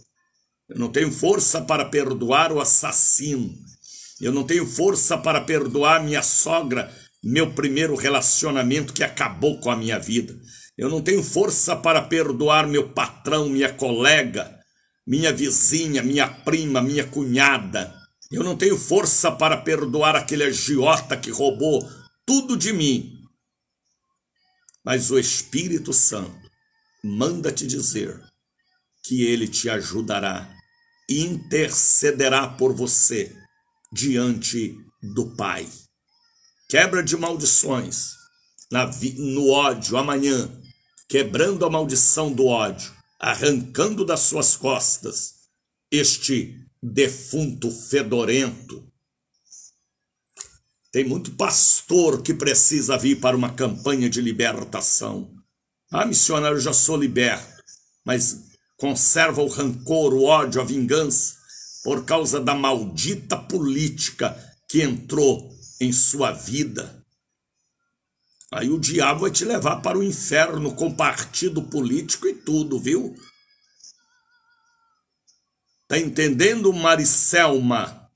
eu não tenho força para perdoar o assassino, eu não tenho força para perdoar minha sogra, meu primeiro relacionamento que acabou com a minha vida. Eu não tenho força para perdoar meu patrão, minha colega, minha vizinha, minha prima, minha cunhada. Eu não tenho força para perdoar aquele agiota que roubou tudo de mim. Mas o Espírito Santo manda te dizer que ele te ajudará e intercederá por você diante do Pai. Quebra de maldições no ódio amanhã, quebrando a maldição do ódio, arrancando das suas costas este defunto fedorento. Tem muito pastor que precisa vir para uma campanha de libertação. Ah, missionário, eu já sou liberto, mas conserva o rancor, o ódio, a vingança, por causa da maldita política que entrou em sua vida. Aí o diabo vai te levar para o inferno com partido político e tudo, viu? Tá entendendo, Maricelma,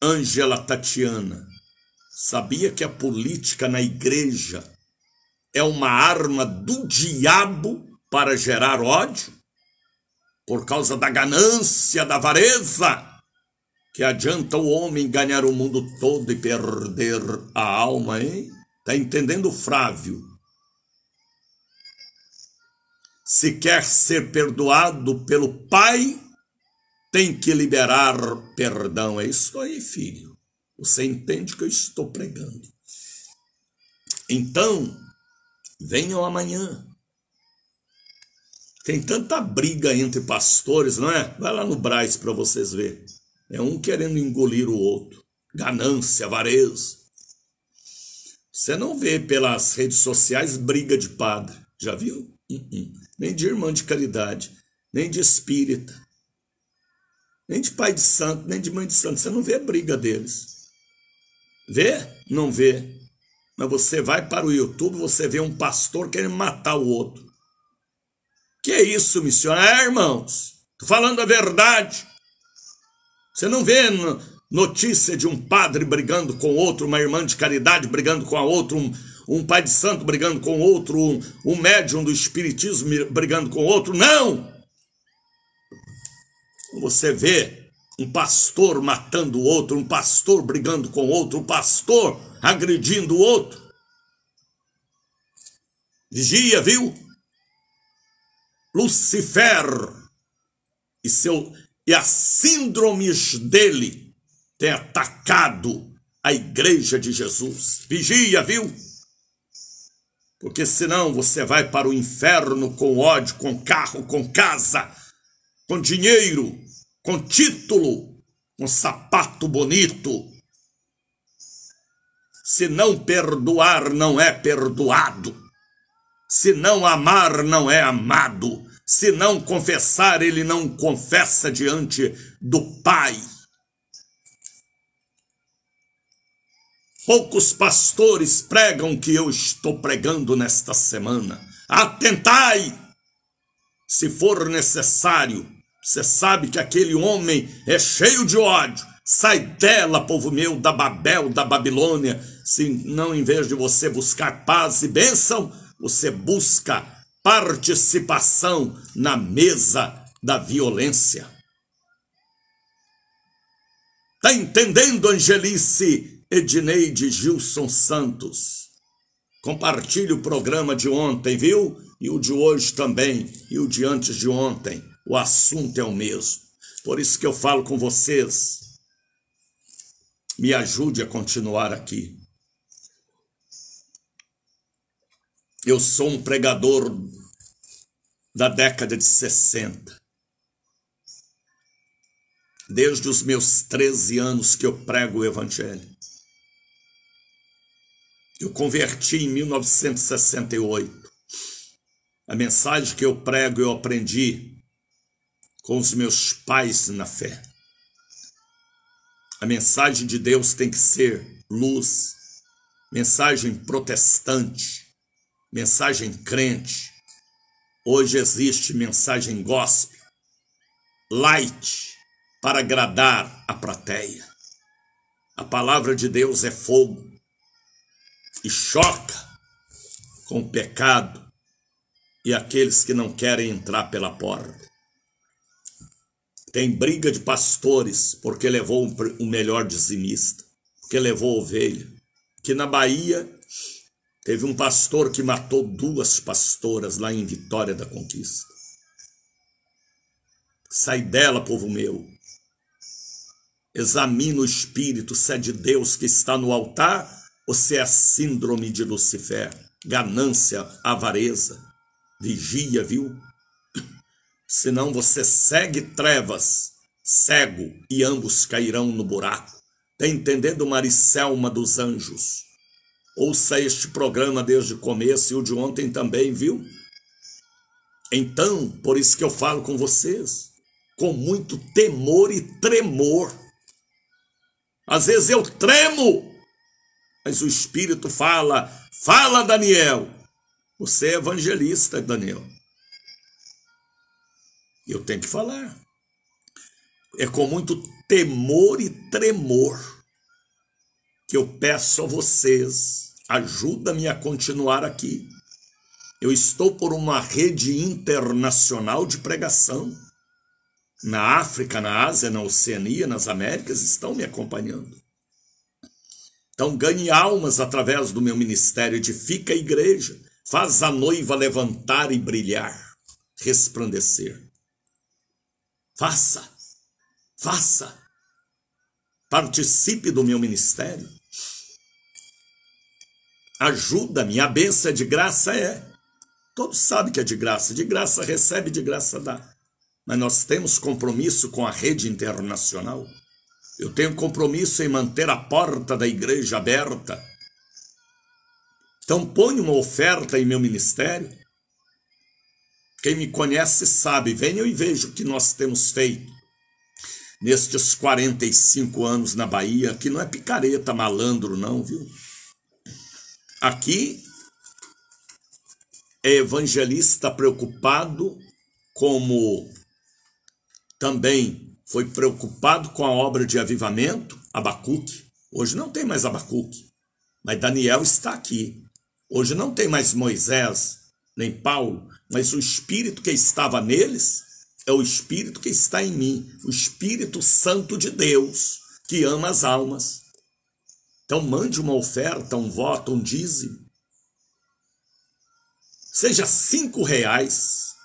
Ângela Tatiana? Sabia que a política na igreja é uma arma do diabo para gerar ódio? Por causa da ganância, da avareza, que adianta o homem ganhar o mundo todo e perder a alma, hein? Tá entendendo, Frávio? Se quer ser perdoado pelo Pai, tem que liberar perdão. É isso aí, filho. Você entende que eu estou pregando. Então, venham amanhã. Tem tanta briga entre pastores, não é? Vai lá no Braz para vocês verem. É um querendo engolir o outro. Ganância, avareza. Você não vê pelas redes sociais briga de padre. Já viu? Nem de irmã de caridade, nem de espírita, nem de pai de santo, nem de mãe de santo. Você não vê a briga deles. Vê? Não vê. Mas você vai para o YouTube, você vê um pastor querendo matar o outro. Que é isso, missionário? Irmãos, tô falando a verdade. Você não vê notícia de um padre brigando com outro, uma irmã de caridade brigando com a outra, um pai de santo brigando com outro, um médium do espiritismo brigando com outro. Não! Você vê um pastor matando o outro, um pastor brigando com outro, um pastor agredindo o outro. Vigia, viu? Lucifer e as síndromes dele têm atacado a igreja de Jesus. Vigia, viu? Porque senão você vai para o inferno com ódio, com carro, com casa, com dinheiro, com título, com sapato bonito. Se não perdoar, não é perdoado. Se não amar, não é amado. Se não confessar, ele não confessa diante do Pai. Poucos pastores pregam o que eu estou pregando nesta semana. Atentai! Se for necessário, você sabe que aquele homem é cheio de ódio. Sai dela, povo meu, da Babel, da Babilônia. Se não, em vez de você buscar paz e bênção, você busca participação na mesa da violência. Tá entendendo, Angelice Edneide Gilson Santos? Compartilhe o programa de ontem, viu? E o de hoje também, e o de antes de ontem. O assunto é o mesmo. Por isso que eu falo com vocês. Me ajude a continuar aqui. Eu sou um pregador da década de 60. Desde os meus 13 anos que eu prego o Evangelho. Eu converti em 1968. A mensagem que eu prego eu aprendi com os meus pais na fé. A mensagem de Deus tem que ser luz, mensagem protestante, mensagem crente. Hoje existe mensagem gospel, light, para agradar a plateia. A palavra de Deus é fogo e choca com o pecado e aqueles que não querem entrar pela porta. Tem briga de pastores porque levou o melhor dizimista, porque levou ovelha. Que na Bahia teve um pastor que matou 2 pastoras lá em Vitória da Conquista. Sai dela, povo meu. Examina o espírito, se é de Deus que está no altar ou se é a síndrome de Lucifer, ganância, avareza. Vigia, viu? Senão você segue trevas, cego, e ambos cairão no buraco. Tá entendendo, Maricelma dos Anjos? Ouça este programa desde o começo e o de ontem também, viu? Então, por isso que eu falo com vocês, com muito temor e tremor. Às vezes eu tremo, mas o Espírito fala, fala, Daniel. Você é evangelista, Daniel. Eu tenho que falar. É com muito temor e tremor que eu peço a vocês, ajuda-me a continuar aqui. Eu estou por uma rede internacional de pregação. Na África, na Ásia, na Oceania, nas Américas, estão me acompanhando. Então ganhe almas através do meu ministério, edifica a igreja, faz a noiva levantar e brilhar, resplandecer. Faça, participe do meu ministério, ajuda-me, a bênção é de graça, todos sabem que é de graça recebe, de graça dá, mas nós temos compromisso com a rede internacional, eu tenho compromisso em manter a porta da igreja aberta, então põe uma oferta em meu ministério. Quem me conhece sabe, venham e vejam o que nós temos feito nestes 45 anos na Bahia, que não é picareta, malandro não, viu? Aqui é evangelista preocupado, como também foi preocupado com a obra de avivamento, Abacuque. Hoje não tem mais Abacuque, mas Daniel está aqui. Hoje não tem mais Moisés, nem Paulo, mas o Espírito que estava neles é o Espírito que está em mim, o Espírito Santo de Deus, que ama as almas. Então mande uma oferta, um voto, um dízimo. Seja R$5.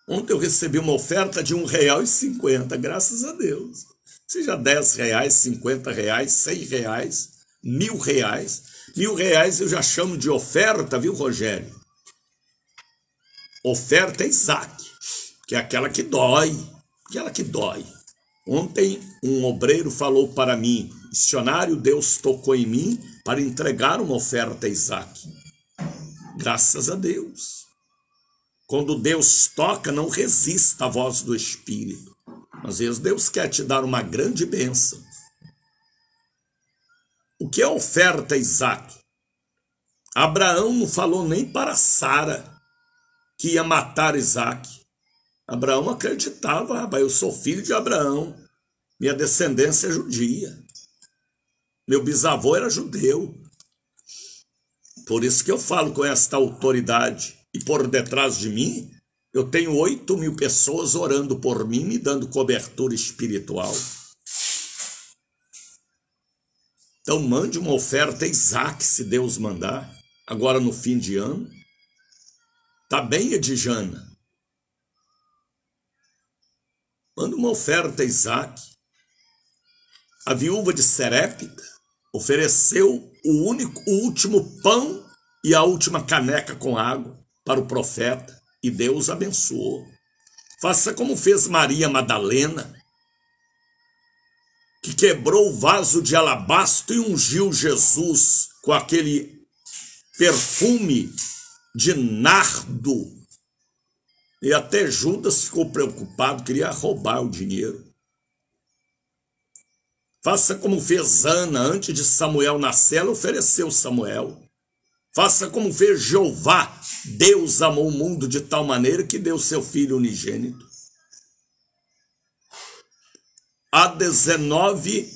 Ontem eu recebi uma oferta de R$1,50, graças a Deus. Seja R$10, R$50, R$100, R$1.000. R$1.000 eu já chamo de oferta, viu, Rogério? Oferta é Isaac, que é aquela que dói, Ontem um obreiro falou para mim, missionário, Deus tocou em mim para entregar uma oferta a Isaac. Graças a Deus. Quando Deus toca, não resista à voz do Espírito. Às vezes Deus quer te dar uma grande bênção. O que é oferta a Isaac? Abraão não falou nem para Sara que ia matar Isaac. Abraão acreditava, rapaz, eu sou filho de Abraão, minha descendência é judia, meu bisavô era judeu. Por isso que eu falo com esta autoridade. E por detrás de mim, eu tenho 8.000 pessoas orando por mim, me dando cobertura espiritual. Então mande uma oferta a Isaac, se Deus mandar, agora no fim de ano. Tá bem, Edjana? Manda uma oferta a Isaac. A viúva de Serepta ofereceu o último pão e a última caneca com água para o profeta, e Deus abençoou. Faça como fez Maria Madalena, que quebrou o vaso de alabastro e ungiu Jesus com aquele perfume de nardo. E até Judas ficou preocupado, queria roubar o dinheiro. Faça como fez Ana, antes de Samuel nascer, ela ofereceu Samuel. Faça como fez Jeová. Deus amou o mundo de tal maneira que deu seu Filho unigênito. Há 19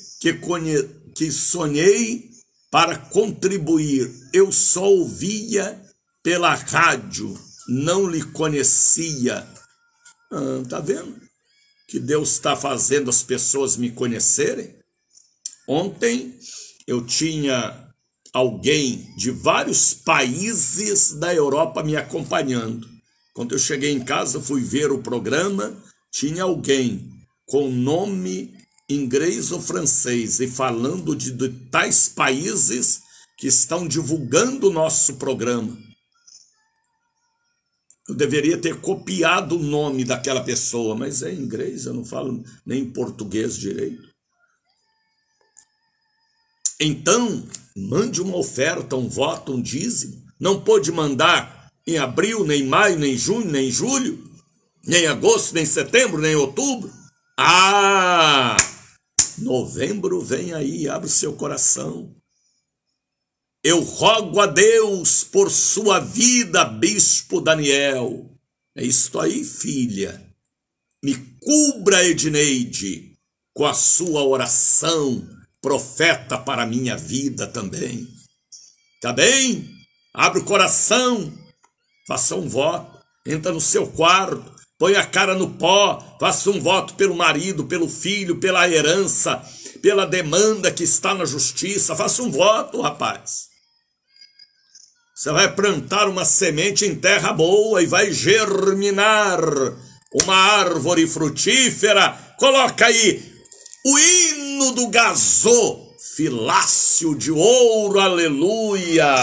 que sonhei para contribuir. Eu só ouvia pela rádio, não lhe conhecia. Tá vendo? Que Deus está fazendo as pessoas me conhecerem. Ontem eu tinha alguém de vários países da Europa me acompanhando. Quando eu cheguei em casa, fui ver o programa, tinha alguém com nome inglês ou francês e falando de tais países que estão divulgando o nosso programa. Eu deveria ter copiado o nome daquela pessoa, mas é em inglês, eu não falo nem português direito. Então, mande uma oferta, um voto, um dízimo. Não pôde mandar em abril, nem maio, nem junho, nem julho, nem agosto, nem setembro, nem outubro. Novembro vem aí, abre o seu coração. Eu rogo a Deus por sua vida, Bispo Daniel. É isto aí, filha. Me cubra, Edneide, com a sua oração, profeta para a minha vida também. Tá bem? Abre o coração, faça um voto, entra no seu quarto, põe a cara no pó, faça um voto pelo marido, pelo filho, pela herança, pela demanda que está na justiça. Faça um voto, rapaz. Você vai plantar uma semente em terra boa e vai germinar uma árvore frutífera. Coloca aí o hino do gasofilácio de ouro, aleluia.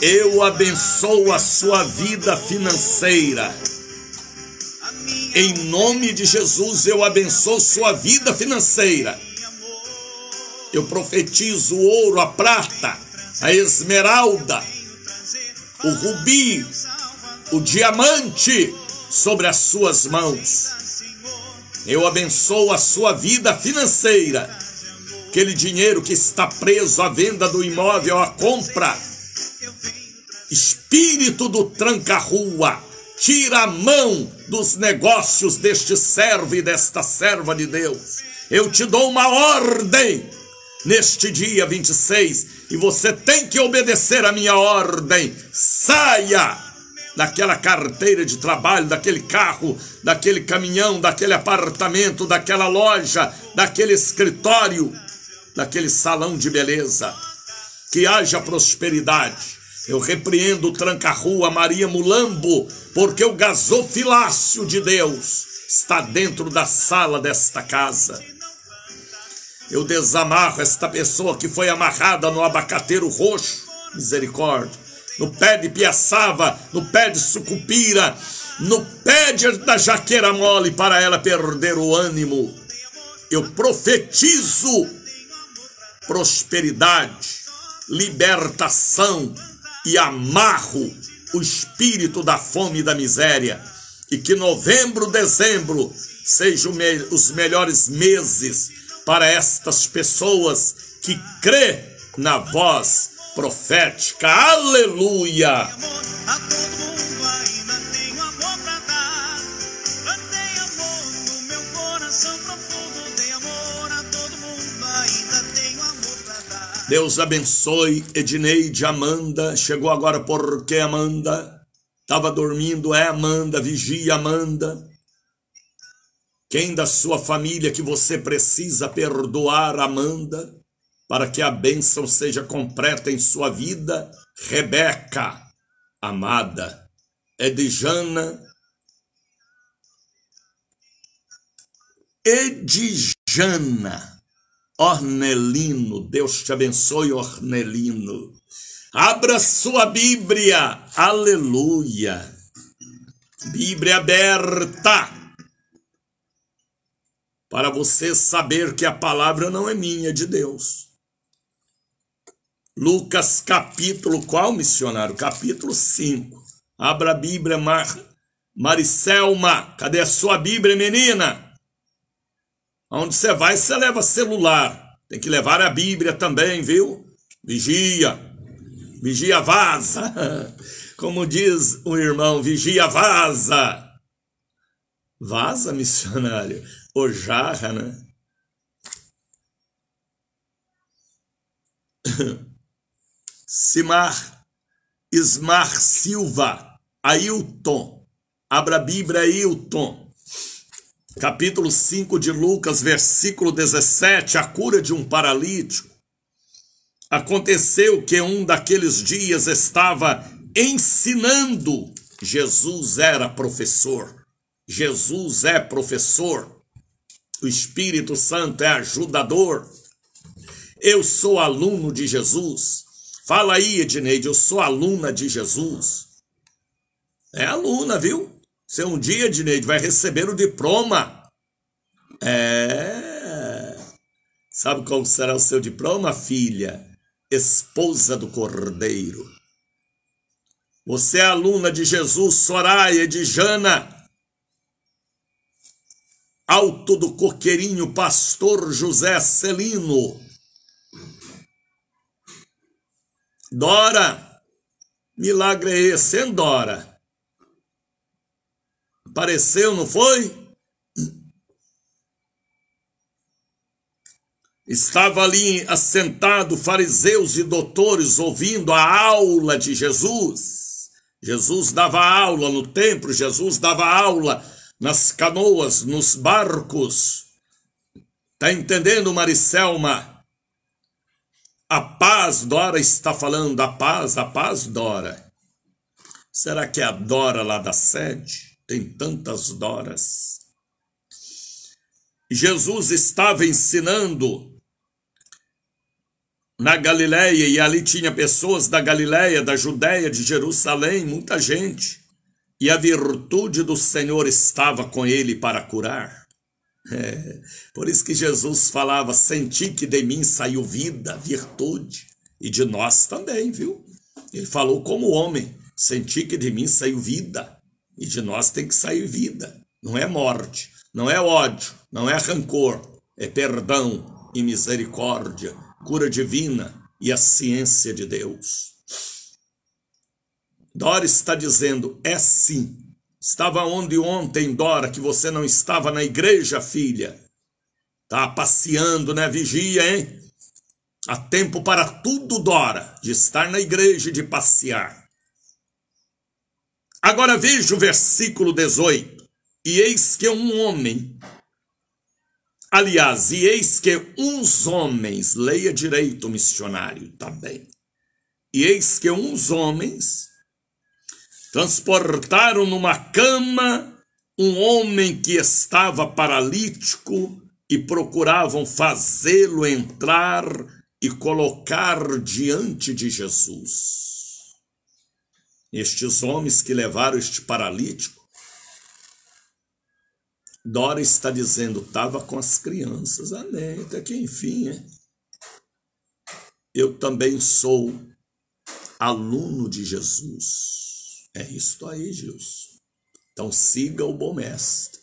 Eu abençoo a sua vida financeira. Em nome de Jesus, eu abençoo sua vida financeira. Eu profetizo o ouro, a prata, a esmeralda, o rubi, o diamante sobre as suas mãos. Eu abençoo a sua vida financeira. Aquele dinheiro que está preso à venda do imóvel, à compra. Espírito do tranca-rua, tira a mão dos negócios deste servo e desta serva de Deus. Eu te dou uma ordem neste dia 26, e você tem que obedecer a minha ordem. Saia daquela carteira de trabalho, daquele carro, daquele caminhão, daquele apartamento, daquela loja, daquele escritório, daquele salão de beleza. Que haja prosperidade. Eu repreendo o tranca-rua Maria Mulambo, porque o gasofilácio de Deus está dentro da sala desta casa. Eu desamarro esta pessoa que foi amarrada no abacateiro roxo, misericórdia, no pé de piaçava, no pé de sucupira, no pé da jaqueira mole, para ela perder o ânimo. eu profetizo prosperidade, libertação e amarro o espírito da fome e da miséria. E que novembro, dezembro sejam os melhores meses para estas pessoas que crê na voz profética. Aleluia! Amor a todo mundo, ainda tenho amor pra dar. Plantei amor no meu coração profundo. Dei amor a todo mundo, ainda tenho amor pra dar. Deus abençoe Edneide, Amanda. Chegou agora porque Amanda estava dormindo. É Amanda, vigia Amanda. Quem da sua família que você precisa perdoar, Amanda, para que a bênção seja completa em sua vida? Rebeca, amada. Edjana, Ornelino, Deus te abençoe, Ornelino. Abra sua Bíblia, aleluia. Bíblia aberta, para você saber que a palavra não é minha, é de Deus. Lucas capítulo, qual, missionário? Capítulo 5. Abra a Bíblia, Maricelma. Cadê a sua Bíblia, menina? Onde você vai, você leva celular. Tem que levar a Bíblia também, viu? Vigia. Vigia, vaza. Como diz o irmão, vigia, vaza. Vaza, missionário. Ou jarra, né? Ismar Silva, Ailton. Abra a Bíblia, Ailton. Capítulo 5 de Lucas, versículo 17, a cura de um paralítico. Aconteceu que um daqueles dias estava ensinando. Jesus era professor. Jesus é professor. O Espírito Santo é ajudador. Eu sou aluno de Jesus. Fala aí, Edneide, eu sou aluna de Jesus. É aluna, viu? Você um dia, Edneide, vai receber o diploma. Sabe qual será o seu diploma, filha? Esposa do Cordeiro. Você é aluna de Jesus, Soraya, de Jana. Alto do Coqueirinho, pastor José Celino. Dora, milagre é esse, hein, Dora? Apareceu, não foi? Estava ali assentado fariseus e doutores ouvindo a aula de Jesus. Jesus dava aula no templo, Jesus dava aula nas canoas, nos barcos. Tá entendendo, Maricelma? A paz, Dora está falando, a paz, Dora. Será que é a Dora lá da sede? Tem tantas Doras. Jesus estava ensinando na Galileia, e ali tinha pessoas da Galileia, da Judéia, de Jerusalém, muita gente. E a virtude do Senhor estava com ele para curar. Por isso que Jesus falava, senti que de mim saiu vida, virtude, e de nós também, viu? Ele falou como homem, senti que de mim saiu vida, e de nós tem que sair vida. Não é morte, não é ódio, não é rancor, é perdão e misericórdia, cura divina e a ciência de Deus. Dora está dizendo, é sim. Estava onde ontem, Dora, que você não estava na igreja, filha? Tá passeando, né? Vigia, hein? Há tempo para tudo, Dora, de estar na igreja e de passear. Agora veja o versículo 18. E eis que um homem, aliás, e eis que uns homens, leia direito, missionário, tá bem. E eis que uns homens transportaram numa cama um homem que estava paralítico e procuravam fazê-lo entrar e colocar diante de Jesus. Estes homens que levaram este paralítico Dora está dizendo, estava com as crianças. Amém. Até que enfim, eu também sou aluno de Jesus. É isso aí, Gilson. Então siga o bom mestre.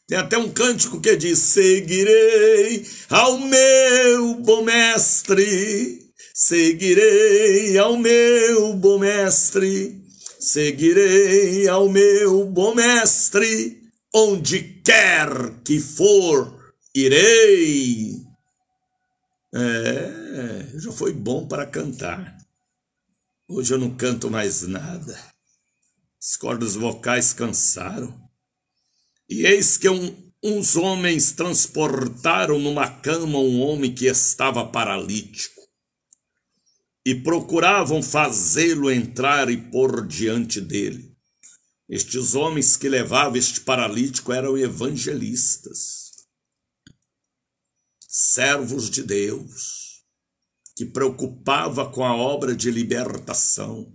Tem até um cântico que diz, seguirei ao meu bom mestre, seguirei ao meu bom mestre, seguirei ao meu bom mestre, onde quer que for, irei. Já foi bom para cantar. Hoje eu não canto mais nada. As cordas vocais cansaram. E eis que uns homens transportaram numa cama um homem que estava paralítico e procuravam fazê-lo entrar e pôr diante dele. Estes homens que levavam este paralítico eram evangelistas, servos de Deus, que preocupava com a obra de libertação.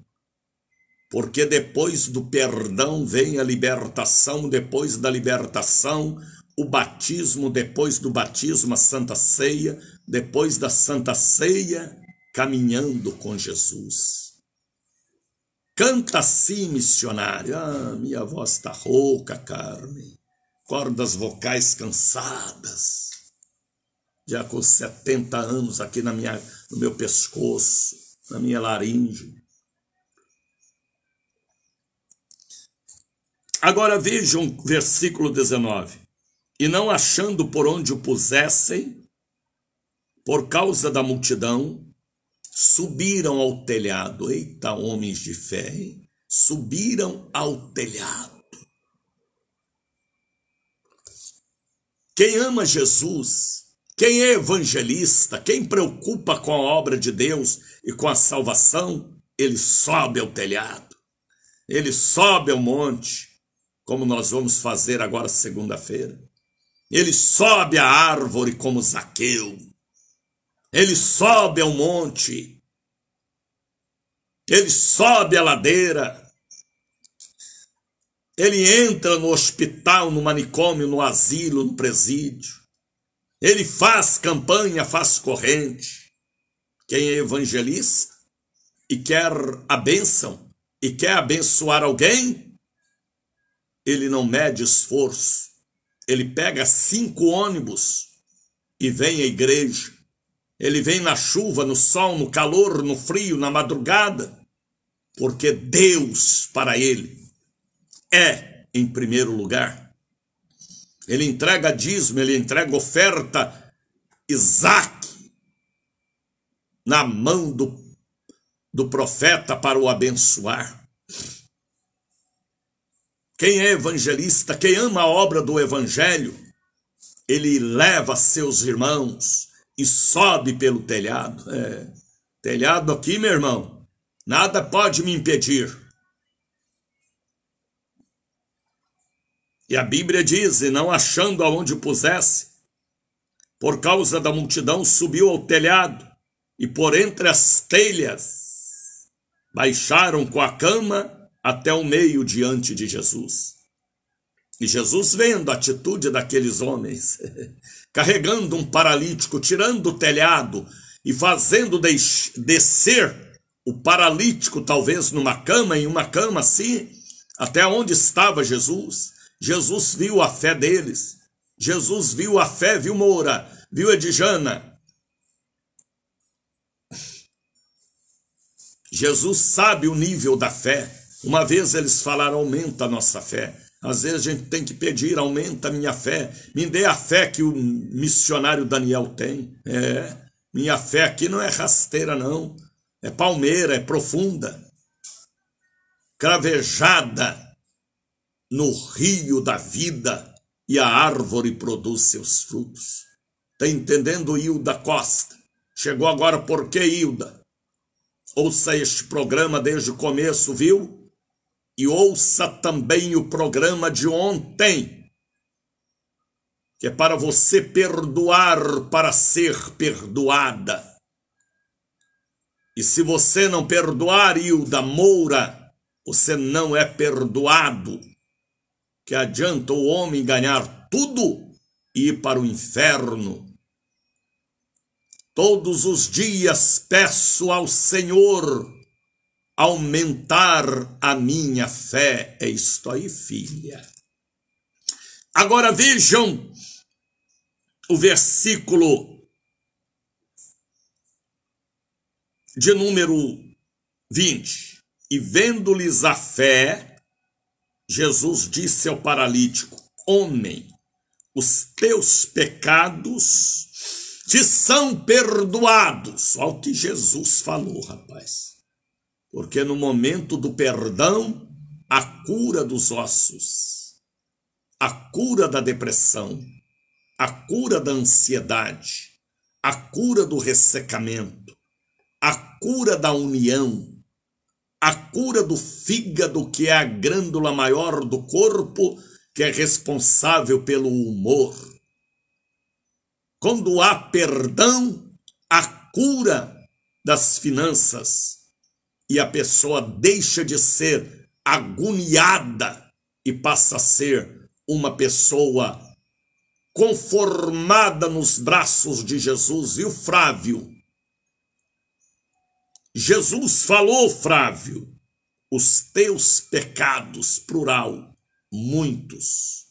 Porque depois do perdão vem a libertação, depois da libertação, o batismo, depois do batismo, a Santa Ceia, depois da Santa Ceia, caminhando com Jesus. Canta assim, missionário. Minha voz está rouca, Carmen. Cordas vocais cansadas. Já com 70 anos aqui no meu pescoço, na minha laringe. Agora vejam versículo 19. E não achando por onde o pusessem, por causa da multidão, subiram ao telhado. Eita, homens de fé, hein? Subiram ao telhado. Quem ama Jesus, quem é evangelista, quem preocupa com a obra de Deus e com a salvação, ele sobe ao telhado. Ele sobe ao monte. Como nós vamos fazer agora segunda-feira. Ele sobe a árvore como Zaqueu. Ele sobe ao monte. Ele sobe a ladeira. Ele entra no hospital, no manicômio, no asilo, no presídio. Ele faz campanha, faz corrente. Quem é evangelista e quer a bênção e quer abençoar alguém, ele não mede esforço. Ele pega 5 ônibus e vem à igreja. Ele vem na chuva, no sol, no calor, no frio, na madrugada. Porque Deus, para ele, é em primeiro lugar. Ele entrega dízimo, ele entrega oferta, Isaac, na mão do profeta para o abençoar. Quem é evangelista, quem ama a obra do evangelho, ele leva seus irmãos e sobe pelo telhado. Telhado aqui, meu irmão, nada pode me impedir. E a Bíblia diz, e não achando aonde pusesse, por causa da multidão, subiu ao telhado, e por entre as telhas, baixaram com a cama até o meio diante de Jesus. E Jesus, vendo a atitude daqueles homens, carregando um paralítico, tirando o telhado e fazendo descer o paralítico, talvez numa cama, em uma cama assim, até onde estava Jesus. Jesus viu a fé deles. Jesus viu a fé, viu Moura, viu Edjana. Jesus sabe o nível da fé. Uma vez eles falaram, aumenta a nossa fé. Às vezes a gente tem que pedir, aumenta a minha fé. Me dê a fé que o missionário Daniel tem. Minha fé aqui não é rasteira não. É palmeira, é profunda. Cravejada no rio da vida. E a árvore produz seus frutos. Está entendendo, Hilda Costa? Chegou agora por quê, Hilda? Ouça este programa desde o começo, viu? E ouça também o programa de ontem, que é para você perdoar para ser perdoada. E se você não perdoar, Hilda Moura, você não é perdoado. Que adianta o homem ganhar tudo e ir para o inferno. Todos os dias peço ao Senhor aumentar a minha fé. É isto aí, filha. Agora vejam o versículo de número 20. E vendo-lhes a fé, Jesus disse ao paralítico: homem, os teus pecados te são perdoados. Olha o que Jesus falou, rapaz. Porque no momento do perdão, a cura dos ossos, a cura da depressão, a cura da ansiedade, a cura do ressecamento, a cura da união, a cura do fígado, que é a glândula maior do corpo, que é responsável pelo humor. Quando há perdão, a cura das finanças, e a pessoa deixa de ser agoniada e passa a ser uma pessoa conformada nos braços de Jesus. E o Frávio? Jesus falou, Frávio, os teus pecados, plural, muitos,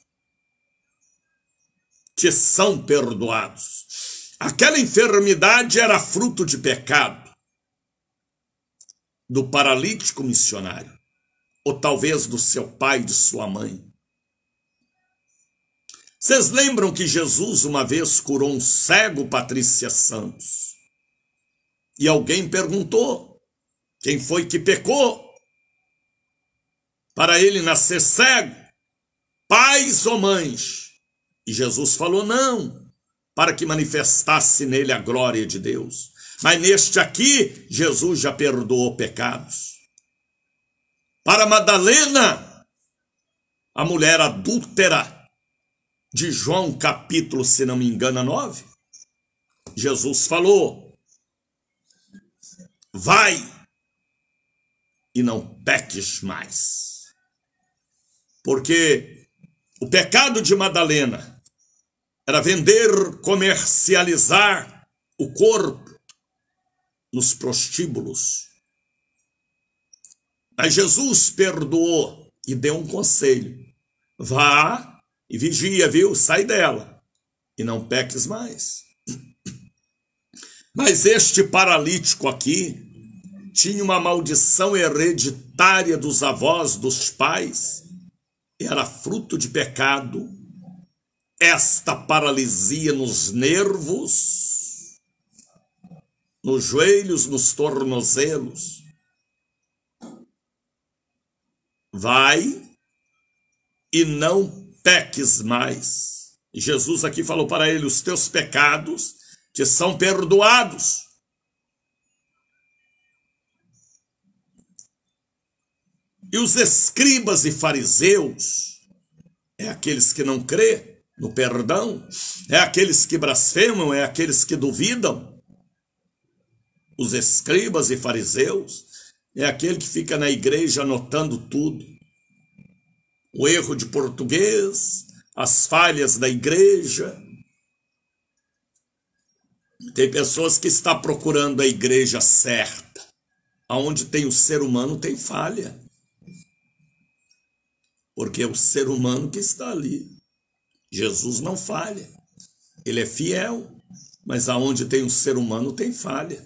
te são perdoados. Aquela enfermidade era fruto de pecado do paralítico missionário, ou talvez do seu pai e de sua mãe. Vocês lembram que Jesus uma vez curou um cego, Patrícia Santos? E alguém perguntou quem foi que pecou para ele nascer cego, pais ou mães? E Jesus falou: não, para que manifestasse nele a glória de Deus. Mas neste aqui, Jesus já perdoou pecados. Para Madalena, a mulher adúltera de João capítulo, se não me engano, 9, Jesus falou: vai e não peques mais. Porque o pecado de Madalena era vender, comercializar o corpo nos prostíbulos. Mas Jesus perdoou e deu um conselho: vá e vigia, viu? Sai dela e não peques mais. Mas este paralítico aqui tinha uma maldição hereditária dos avós, dos pais, era fruto de pecado. Esta paralisia nos nervos, nos joelhos, nos tornozelos. Vai e não peques mais. E Jesus aqui falou para ele: os teus pecados te são perdoados. E os escribas e fariseus, é aqueles que não crê no perdão, é aqueles que blasfemam, é aqueles que duvidam. Os escribas e fariseus é aquele que fica na igreja anotando tudo. O erro de português, as falhas da igreja. Tem pessoas que estão procurando a igreja certa. Aonde tem o ser humano tem falha. Porque é o ser humano que está ali. Jesus não falha. Ele é fiel. Mas aonde tem o ser humano tem falha.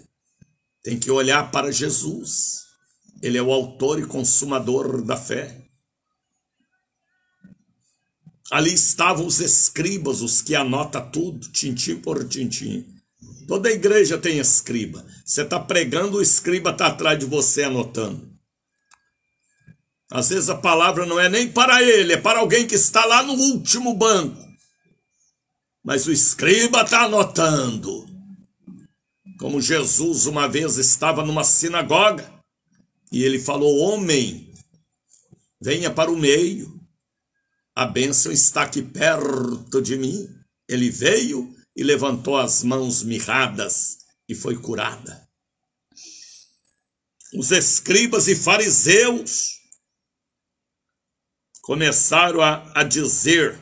Tem que olhar para Jesus. Ele é o autor e consumador da fé. Ali estavam os escribas, os que anotam tudo, tintim por tintim. Toda igreja tem escriba. Você está pregando, o escriba está atrás de você anotando. Às vezes a palavra não é nem para ele, é para alguém que está lá no último banco. Mas o escriba está anotando. Como Jesus uma vez estava numa sinagoga e ele falou: homem, venha para o meio. A bênção está aqui perto de mim. Ele veio e levantou as mãos mirradas e foi curada. Os escribas e fariseus começaram a dizer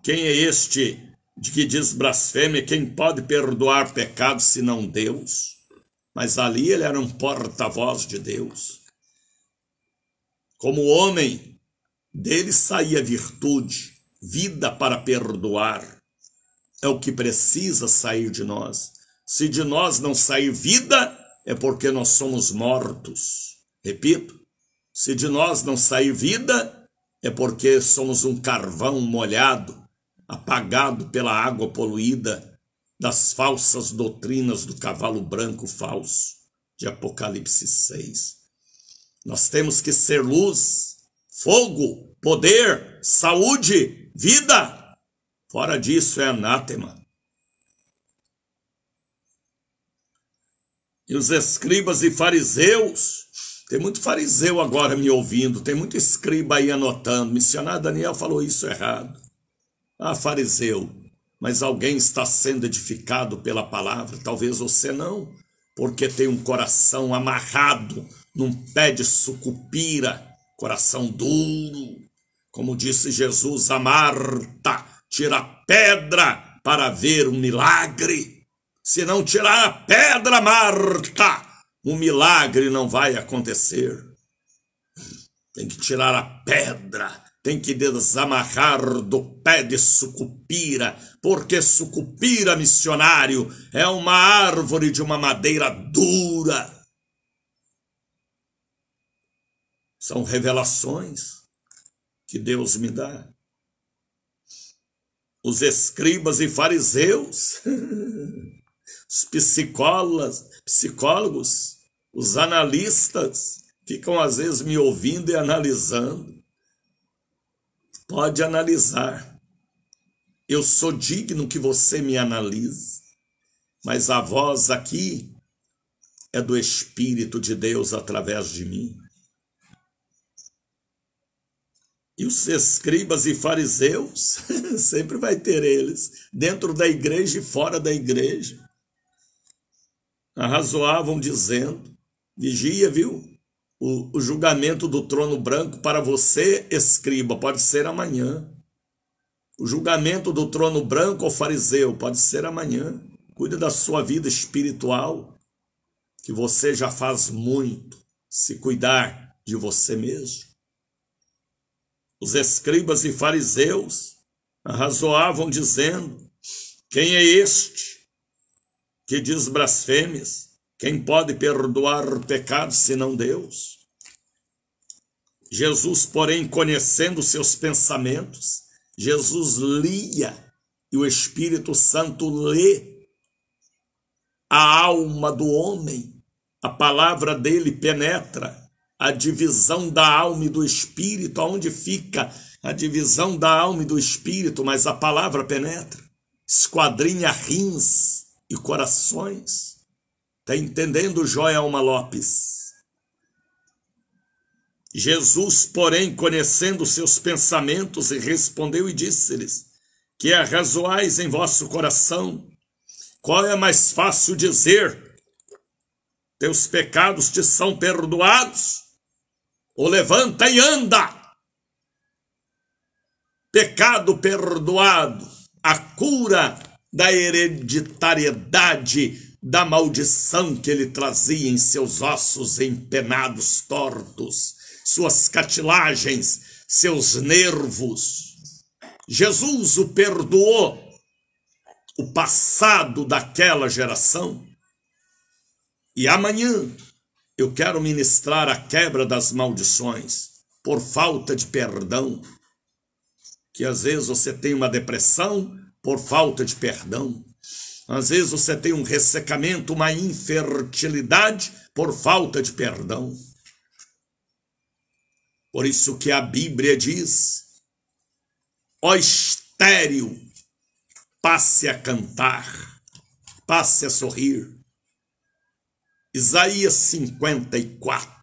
Quem é este de que diz blasfêmia? Quem pode perdoar pecados senão Deus? Mas ali ele era um porta-voz de Deus. Como homem, dele saía virtude, vida para perdoar. É o que precisa sair de nós. Se de nós não sair vida, é porque nós somos mortos. Repito, se de nós não sair vida, é porque somos um carvão molhado, apagado pela água poluída das falsas doutrinas do cavalo branco falso de Apocalipse 6. Nós temos que ser luz, fogo, poder, saúde, vida. Fora disso é anátema. E os escribas e fariseus, tem muito fariseu agora me ouvindo, tem muito escriba aí anotando. Missionário Daniel falou isso errado. Ah, fariseu, mas alguém está sendo edificado pela palavra, talvez você não, porque tem um coração amarrado num pé de sucupira, coração duro. Como disse Jesus a Marta, tira a pedra para ver um milagre. Se não tirar a pedra, Marta, um milagre não vai acontecer. Tem que tirar a pedra, tem que desamarrar do pé de sucupira, porque sucupira, missionário, é uma árvore de uma madeira dura. São revelações que Deus me dá. Os escribas e fariseus, os psicólogos, os analistas, ficam às vezes me ouvindo e analisando. Pode analisar. Eu sou digno que você me analise, mas a voz aqui é do Espírito de Deus através de mim. E os escribas e fariseus, sempre vai ter eles, dentro da igreja e fora da igreja. Arrazoavam dizendo, vigia, viu? O julgamento do trono branco para você, escriba, pode ser amanhã. O julgamento do trono branco, ó fariseu, pode ser amanhã. Cuida da sua vida espiritual, que você já faz muito, se cuidar de você mesmo. Os escribas e fariseus arrazoavam dizendo, quem é este que diz blasfêmias? Quem pode perdoar pecados senão Deus? Jesus, porém, conhecendo seus pensamentos, Jesus lia e o Espírito Santo lê a alma do homem. A palavra dele penetra a divisão da alma e do espírito. Aonde fica a divisão da alma e do espírito? Mas a palavra penetra, esquadrinha rins e corações. Está entendendo, Joelma Lopes? Jesus, porém, conhecendo seus pensamentos, respondeu e disse-lhes, que arrazoais em vosso coração? Qual é mais fácil dizer, teus pecados te são perdoados? Ou levanta e anda? Pecado perdoado, a cura da hereditariedade, da maldição que ele trazia em seus ossos empenados, tortos, suas cartilagens, seus nervos. Jesus o perdoou, o passado daquela geração. E amanhã eu quero ministrar a quebra das maldições por falta de perdão. Que às vezes você tem uma depressão por falta de perdão. Às vezes você tem um ressecamento, uma infertilidade por falta de perdão. Por isso que a Bíblia diz, ó estéril, passe a cantar, passe a sorrir. Isaías 54,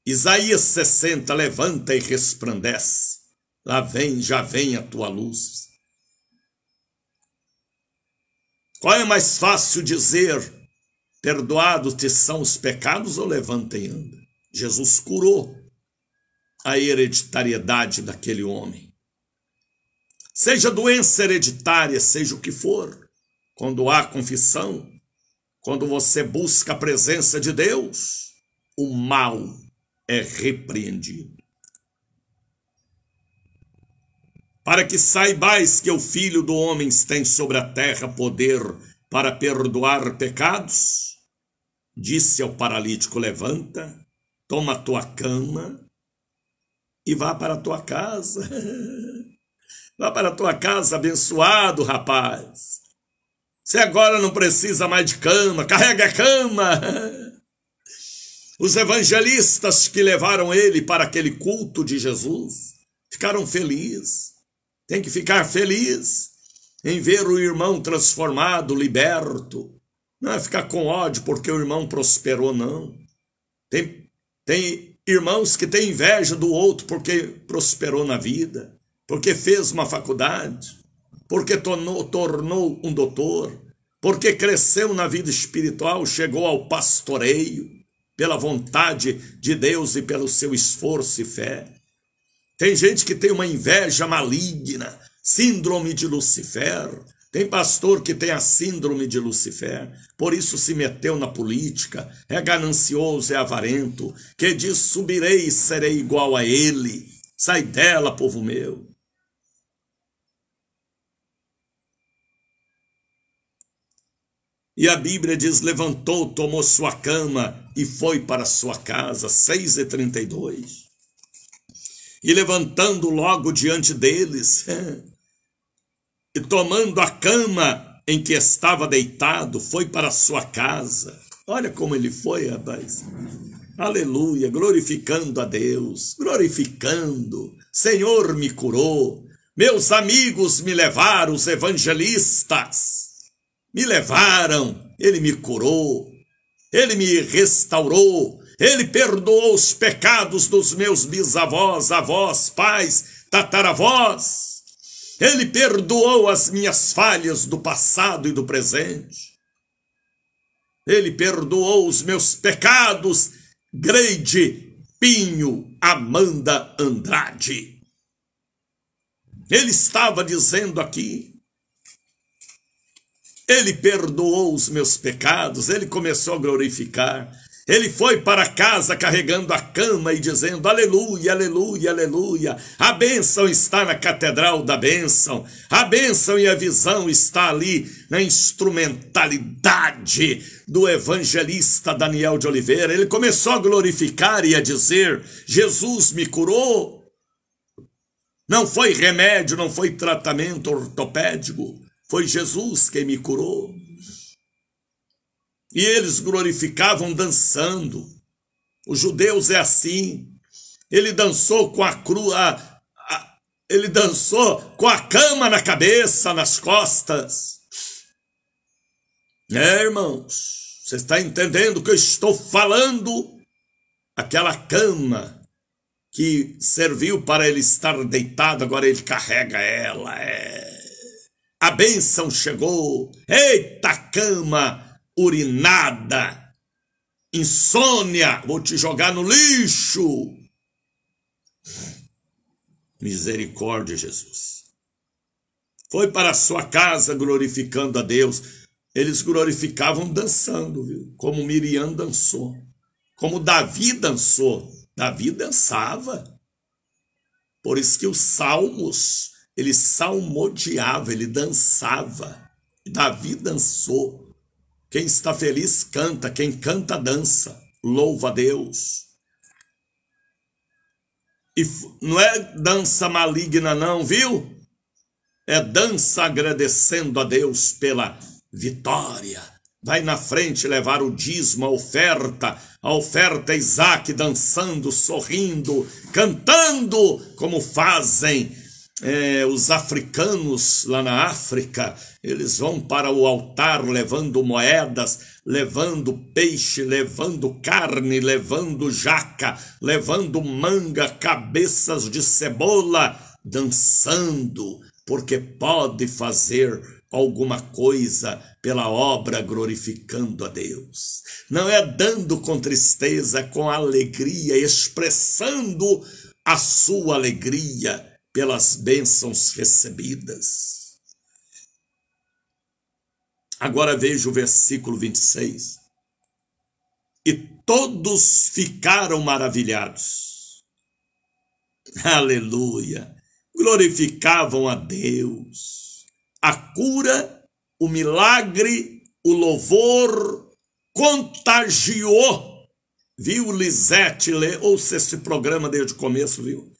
Isaías 60, levanta e resplandece, lá vem, já vem a tua luz. Qual é mais fácil dizer, perdoados te são os pecados, ou levanta e anda? Jesus curou a hereditariedade daquele homem. seja doença hereditária, seja o que for, quando há confissão, quando você busca a presença de Deus, o mal é repreendido. Para que saibais que o Filho do Homem tem sobre a terra poder para perdoar pecados, disse ao paralítico: levanta, toma a tua cama e vá para a tua casa. Vá para a tua casa, abençoado, rapaz. Você agora não precisa mais de cama, carrega a cama. Os evangelistas que levaram ele para aquele culto de Jesus ficaram felizes. Tem que ficar feliz em ver o irmão transformado, liberto. Não é ficar com ódio porque o irmão prosperou, não. Tem irmãos que têm inveja do outro porque prosperou na vida, porque fez uma faculdade, porque tornou um doutor, porque cresceu na vida espiritual, chegou ao pastoreio, pela vontade de Deus e pelo seu esforço e fé. Tem gente que tem uma inveja maligna, síndrome de Lucifer. Tem pastor que tem a síndrome de Lucifer, por isso se meteu na política, é ganancioso, é avarento, que diz: subirei e serei igual a ele. Sai dela, povo meu. E a Bíblia diz: levantou, tomou sua cama e foi para sua casa. 6:32. E levantando logo diante deles, e tomando a cama em que estava deitado, foi para sua casa. Olha como ele foi, rapaz. Aleluia, glorificando a Deus, glorificando. Senhor me curou, meus amigos me levaram, os evangelistas me levaram, ele me curou, ele me restaurou, ele perdoou os pecados dos meus bisavós, avós, pais, tataravós. Ele perdoou as minhas falhas do passado e do presente. Ele perdoou os meus pecados. Greide Pinho Amanda Andrade. Ele estava dizendo aqui, ele perdoou os meus pecados, ele começou a glorificar. Ele foi para casa carregando a cama e dizendo: aleluia, aleluia, aleluia. A bênção está na catedral da bênção. A bênção e a visão está ali na instrumentalidade do evangelista Daniel de Oliveira. Ele começou a glorificar e a dizer: Jesus me curou. Não foi remédio, não foi tratamento ortopédico. Foi Jesus quem me curou. E eles glorificavam dançando. Os judeus é assim. Ele dançou com a cruz, ele dançou com a cama na cabeça, nas costas. Irmãos, você está entendendo o que eu estou falando? Aquela cama que serviu para ele estar deitado, agora ele carrega ela. A bênção chegou. Eita cama urinada, insônia, vou te jogar no lixo. Misericórdia, Jesus. Foi para a sua casa glorificando a Deus. Eles glorificavam dançando, viu? Como Miriam dançou, como Davi dançou. Davi dançava. Por isso que os salmos, ele salmodiava, ele dançava. Davi dançou. Quem está feliz canta, quem canta dança, louva a Deus. E não é dança maligna não, viu? É dança agradecendo a Deus pela vitória. Vai na frente levar o dízimo, a oferta Isaac, dançando, sorrindo, cantando, como fazem os africanos lá na África. Eles vão para o altar levando moedas, levando peixe, levando carne, levando jaca, levando manga, cabeças de cebola, dançando, porque pode fazer alguma coisa pela obra glorificando a Deus. Não é dando com tristeza, é com alegria, expressando a sua alegria pelas bênçãos recebidas. Agora veja o versículo 26. E todos ficaram maravilhados. Aleluia! Glorificavam a Deus. A cura, o milagre, o louvor contagiou. Viu, Lisete? Ouça esse programa desde o começo, viu?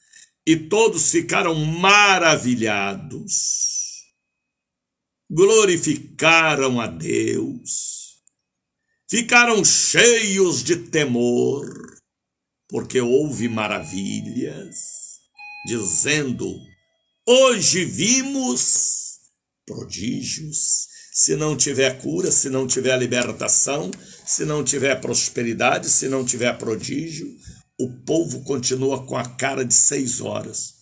E todos ficaram maravilhados. Glorificaram a Deus. Ficaram cheios de temor, porque houve maravilhas, dizendo: hoje vimos prodígios. Se não tiver cura, se não tiver libertação, se não tiver prosperidade, se não tiver prodígio, o povo continua com a cara de 6 horas.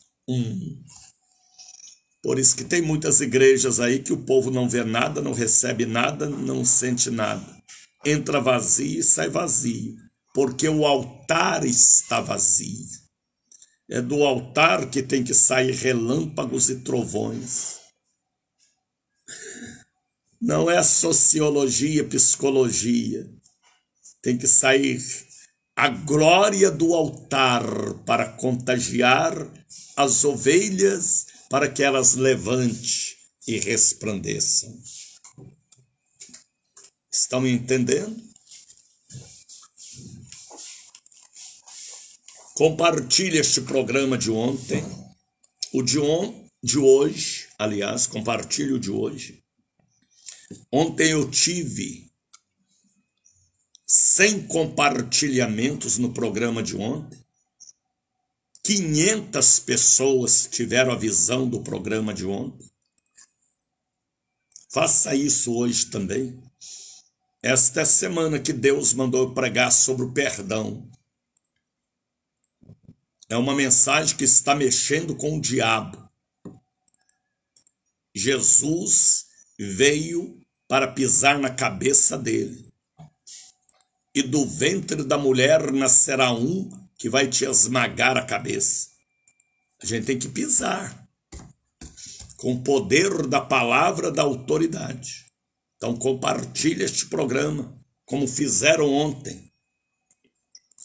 Por isso que tem muitas igrejas aí que o povo não vê nada, não recebe nada, não sente nada. Entra vazio e sai vazio, porque o altar está vazio. É do altar que tem que sair relâmpagos e trovões. Não é sociologia, psicologia. Tem que sair a glória do altar para contagiar as ovelhas, para que elas levante e resplandeçam. Estão me entendendo? Compartilhe este programa de ontem. O de hoje, aliás, compartilhe o de hoje. Ontem eu tive 100 compartilhamentos no programa de ontem. 500 pessoas tiveram a visão do programa de ontem. Faça isso hoje também. Esta é a semana que Deus mandou eu pregar sobre o perdão. É uma mensagem que está mexendo com o diabo. Jesus veio para pisar na cabeça dele. E do ventre da mulher nascerá um que vai te esmagar a cabeça. A gente tem que pisar com o poder da palavra da autoridade. Então compartilhe este programa, como fizeram ontem.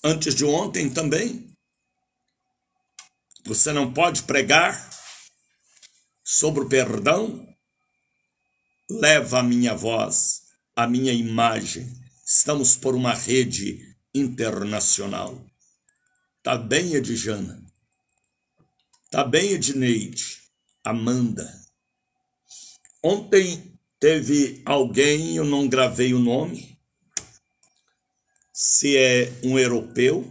Antes de ontem também. Você não pode pregar sobre o perdão? Leva a minha voz, a minha imagem. Estamos por uma rede internacional. Tá bem, Edjana? Tá bem, Edneide? Amanda? Ontem teve alguém, eu não gravei o nome, se é um europeu,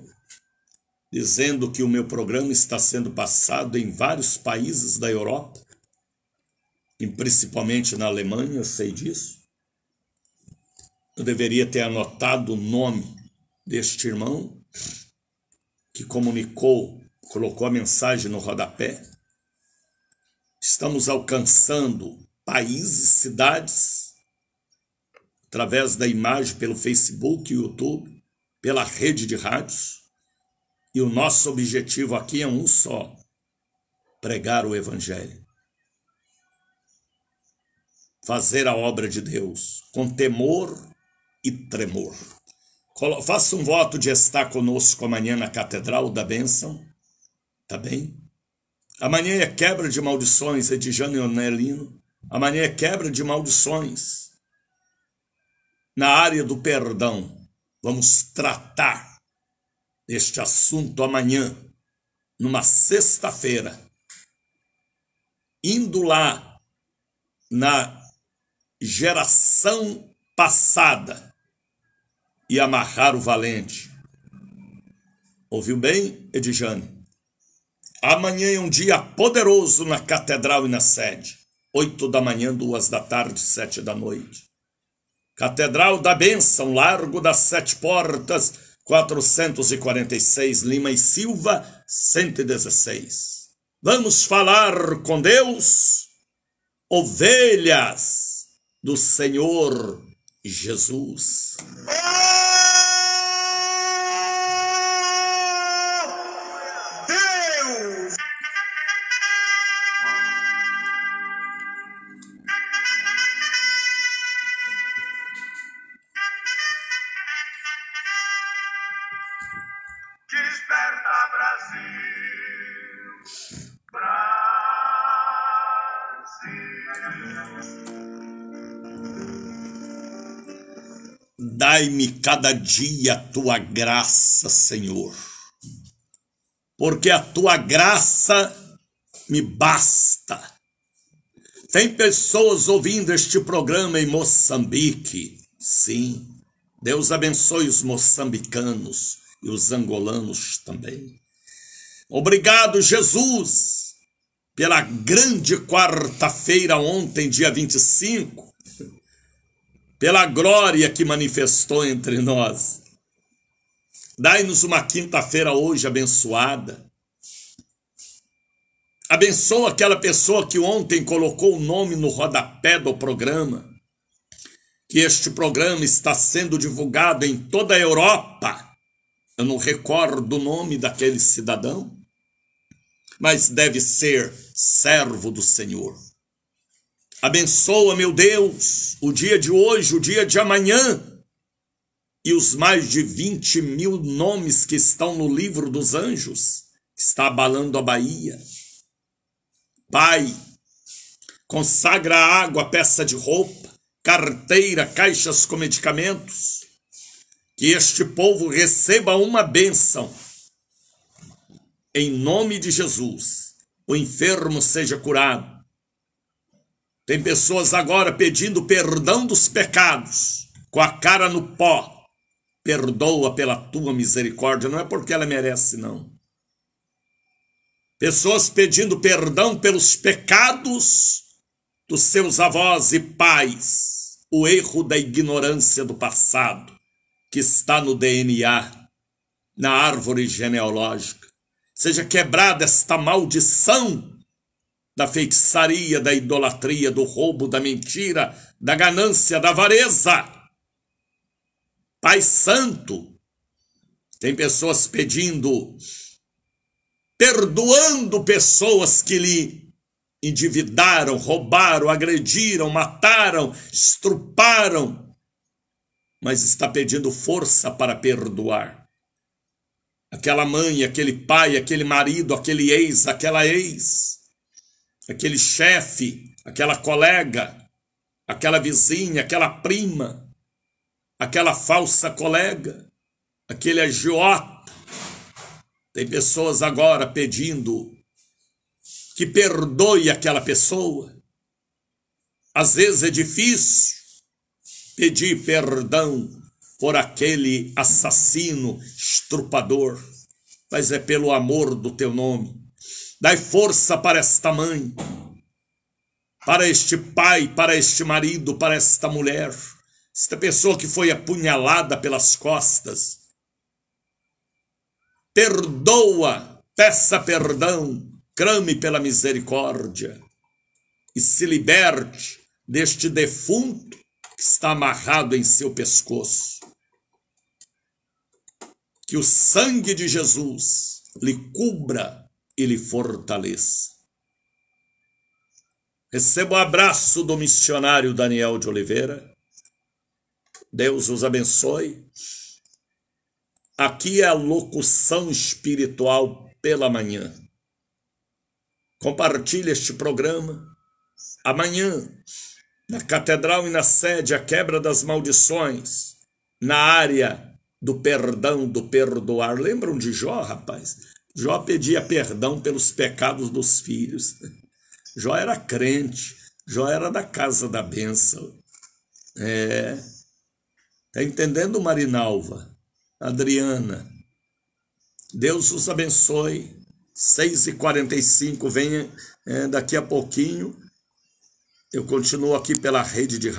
dizendo que o meu programa está sendo passado em vários países da Europa, e principalmente na Alemanha, eu sei disso. Eu deveria ter anotado o nome deste irmão que comunicou, colocou a mensagem no rodapé. Estamos alcançando países, cidades, através da imagem pelo Facebook, YouTube, pela rede de rádios. E o nosso objetivo aqui é um só: pregar o Evangelho. Fazer a obra de Deus com temor e tremor. Faça um voto de estar conosco amanhã na Catedral da Bênção. Tá bem? Amanhã é quebra de maldições, Edjane e Onelino. Amanhã é quebra de maldições. Na área do perdão, vamos tratar este assunto amanhã, numa sexta-feira. Indo lá na geração passada e amarrar o valente. Ouviu bem, Edjane? Amanhã é um dia poderoso na catedral e na sede. 8 da manhã, 2 da tarde, 7 da noite. Catedral da Bênção, Largo das 7 Portas, 446, Lima e Silva, 116. Vamos falar com Deus, ovelhas do Senhor Jesus. Dai-me cada dia a tua graça, Senhor, porque a tua graça me basta. Tem pessoas ouvindo este programa em Moçambique. Sim, Deus abençoe os moçambicanos e os angolanos também. Obrigado, Jesus, pela grande quarta-feira ontem, dia 25, pela glória que manifestou entre nós. Dai-nos uma quinta-feira hoje abençoada. Abençoa aquela pessoa que ontem colocou o nome no rodapé do programa, que este programa está sendo divulgado em toda a Europa. Eu não recordo o nome daquele cidadão, mas deve ser servo do Senhor. Abençoa, meu Deus, o dia de hoje, o dia de amanhã, e os mais de 20 mil nomes que estão no livro dos anjos, que está abalando a Bahia. Pai, consagra água, peça de roupa, carteira, caixas com medicamentos, que este povo receba uma bênção. Em nome de Jesus, o enfermo seja curado. Tem pessoas agora pedindo perdão dos pecados, com a cara no pó. Perdoa pela tua misericórdia, não é porque ela merece, não. Pessoas pedindo perdão pelos pecados dos seus avós e pais, o erro da ignorância do passado, que está no DNA, na árvore genealógica. Seja quebrada esta maldição da feitiçaria, da idolatria, do roubo, da mentira, da ganância, da avareza. Pai Santo, tem pessoas pedindo, perdoando pessoas que lhe endividaram, roubaram, agrediram, mataram, estruparam, mas está pedindo força para perdoar. Aquela mãe, aquele pai, aquele marido, aquele ex, aquela ex, aquele chefe, aquela colega, aquela vizinha, aquela prima, aquela falsa colega, aquele agiota. Tem pessoas agora pedindo que perdoe aquela pessoa. Às vezes é difícil pedir perdão por aquele assassino, estrupador, mas é pelo amor do teu nome. Dai força para esta mãe, para este pai, para este marido, para esta mulher, esta pessoa que foi apunhalada pelas costas. Perdoa, peça perdão, clame pela misericórdia e se liberte deste defunto que está amarrado em seu pescoço. Que o sangue de Jesus lhe cubra e lhe fortaleça. Receba o abraço do missionário Daniel de Oliveira. Deus os abençoe. Aqui é a locução espiritual pela manhã. Compartilhe este programa. Amanhã, na catedral e na sede, a quebra das maldições, na área do perdão, do perdoar. Lembram de Jó, rapaz? Jó pedia perdão pelos pecados dos filhos. Jó era crente, Jó era da casa da bênção. Tá entendendo, Marinalva? Adriana? Deus os abençoe. 6h45, venha daqui a pouquinho. Eu continuo aqui pela rede de rádio.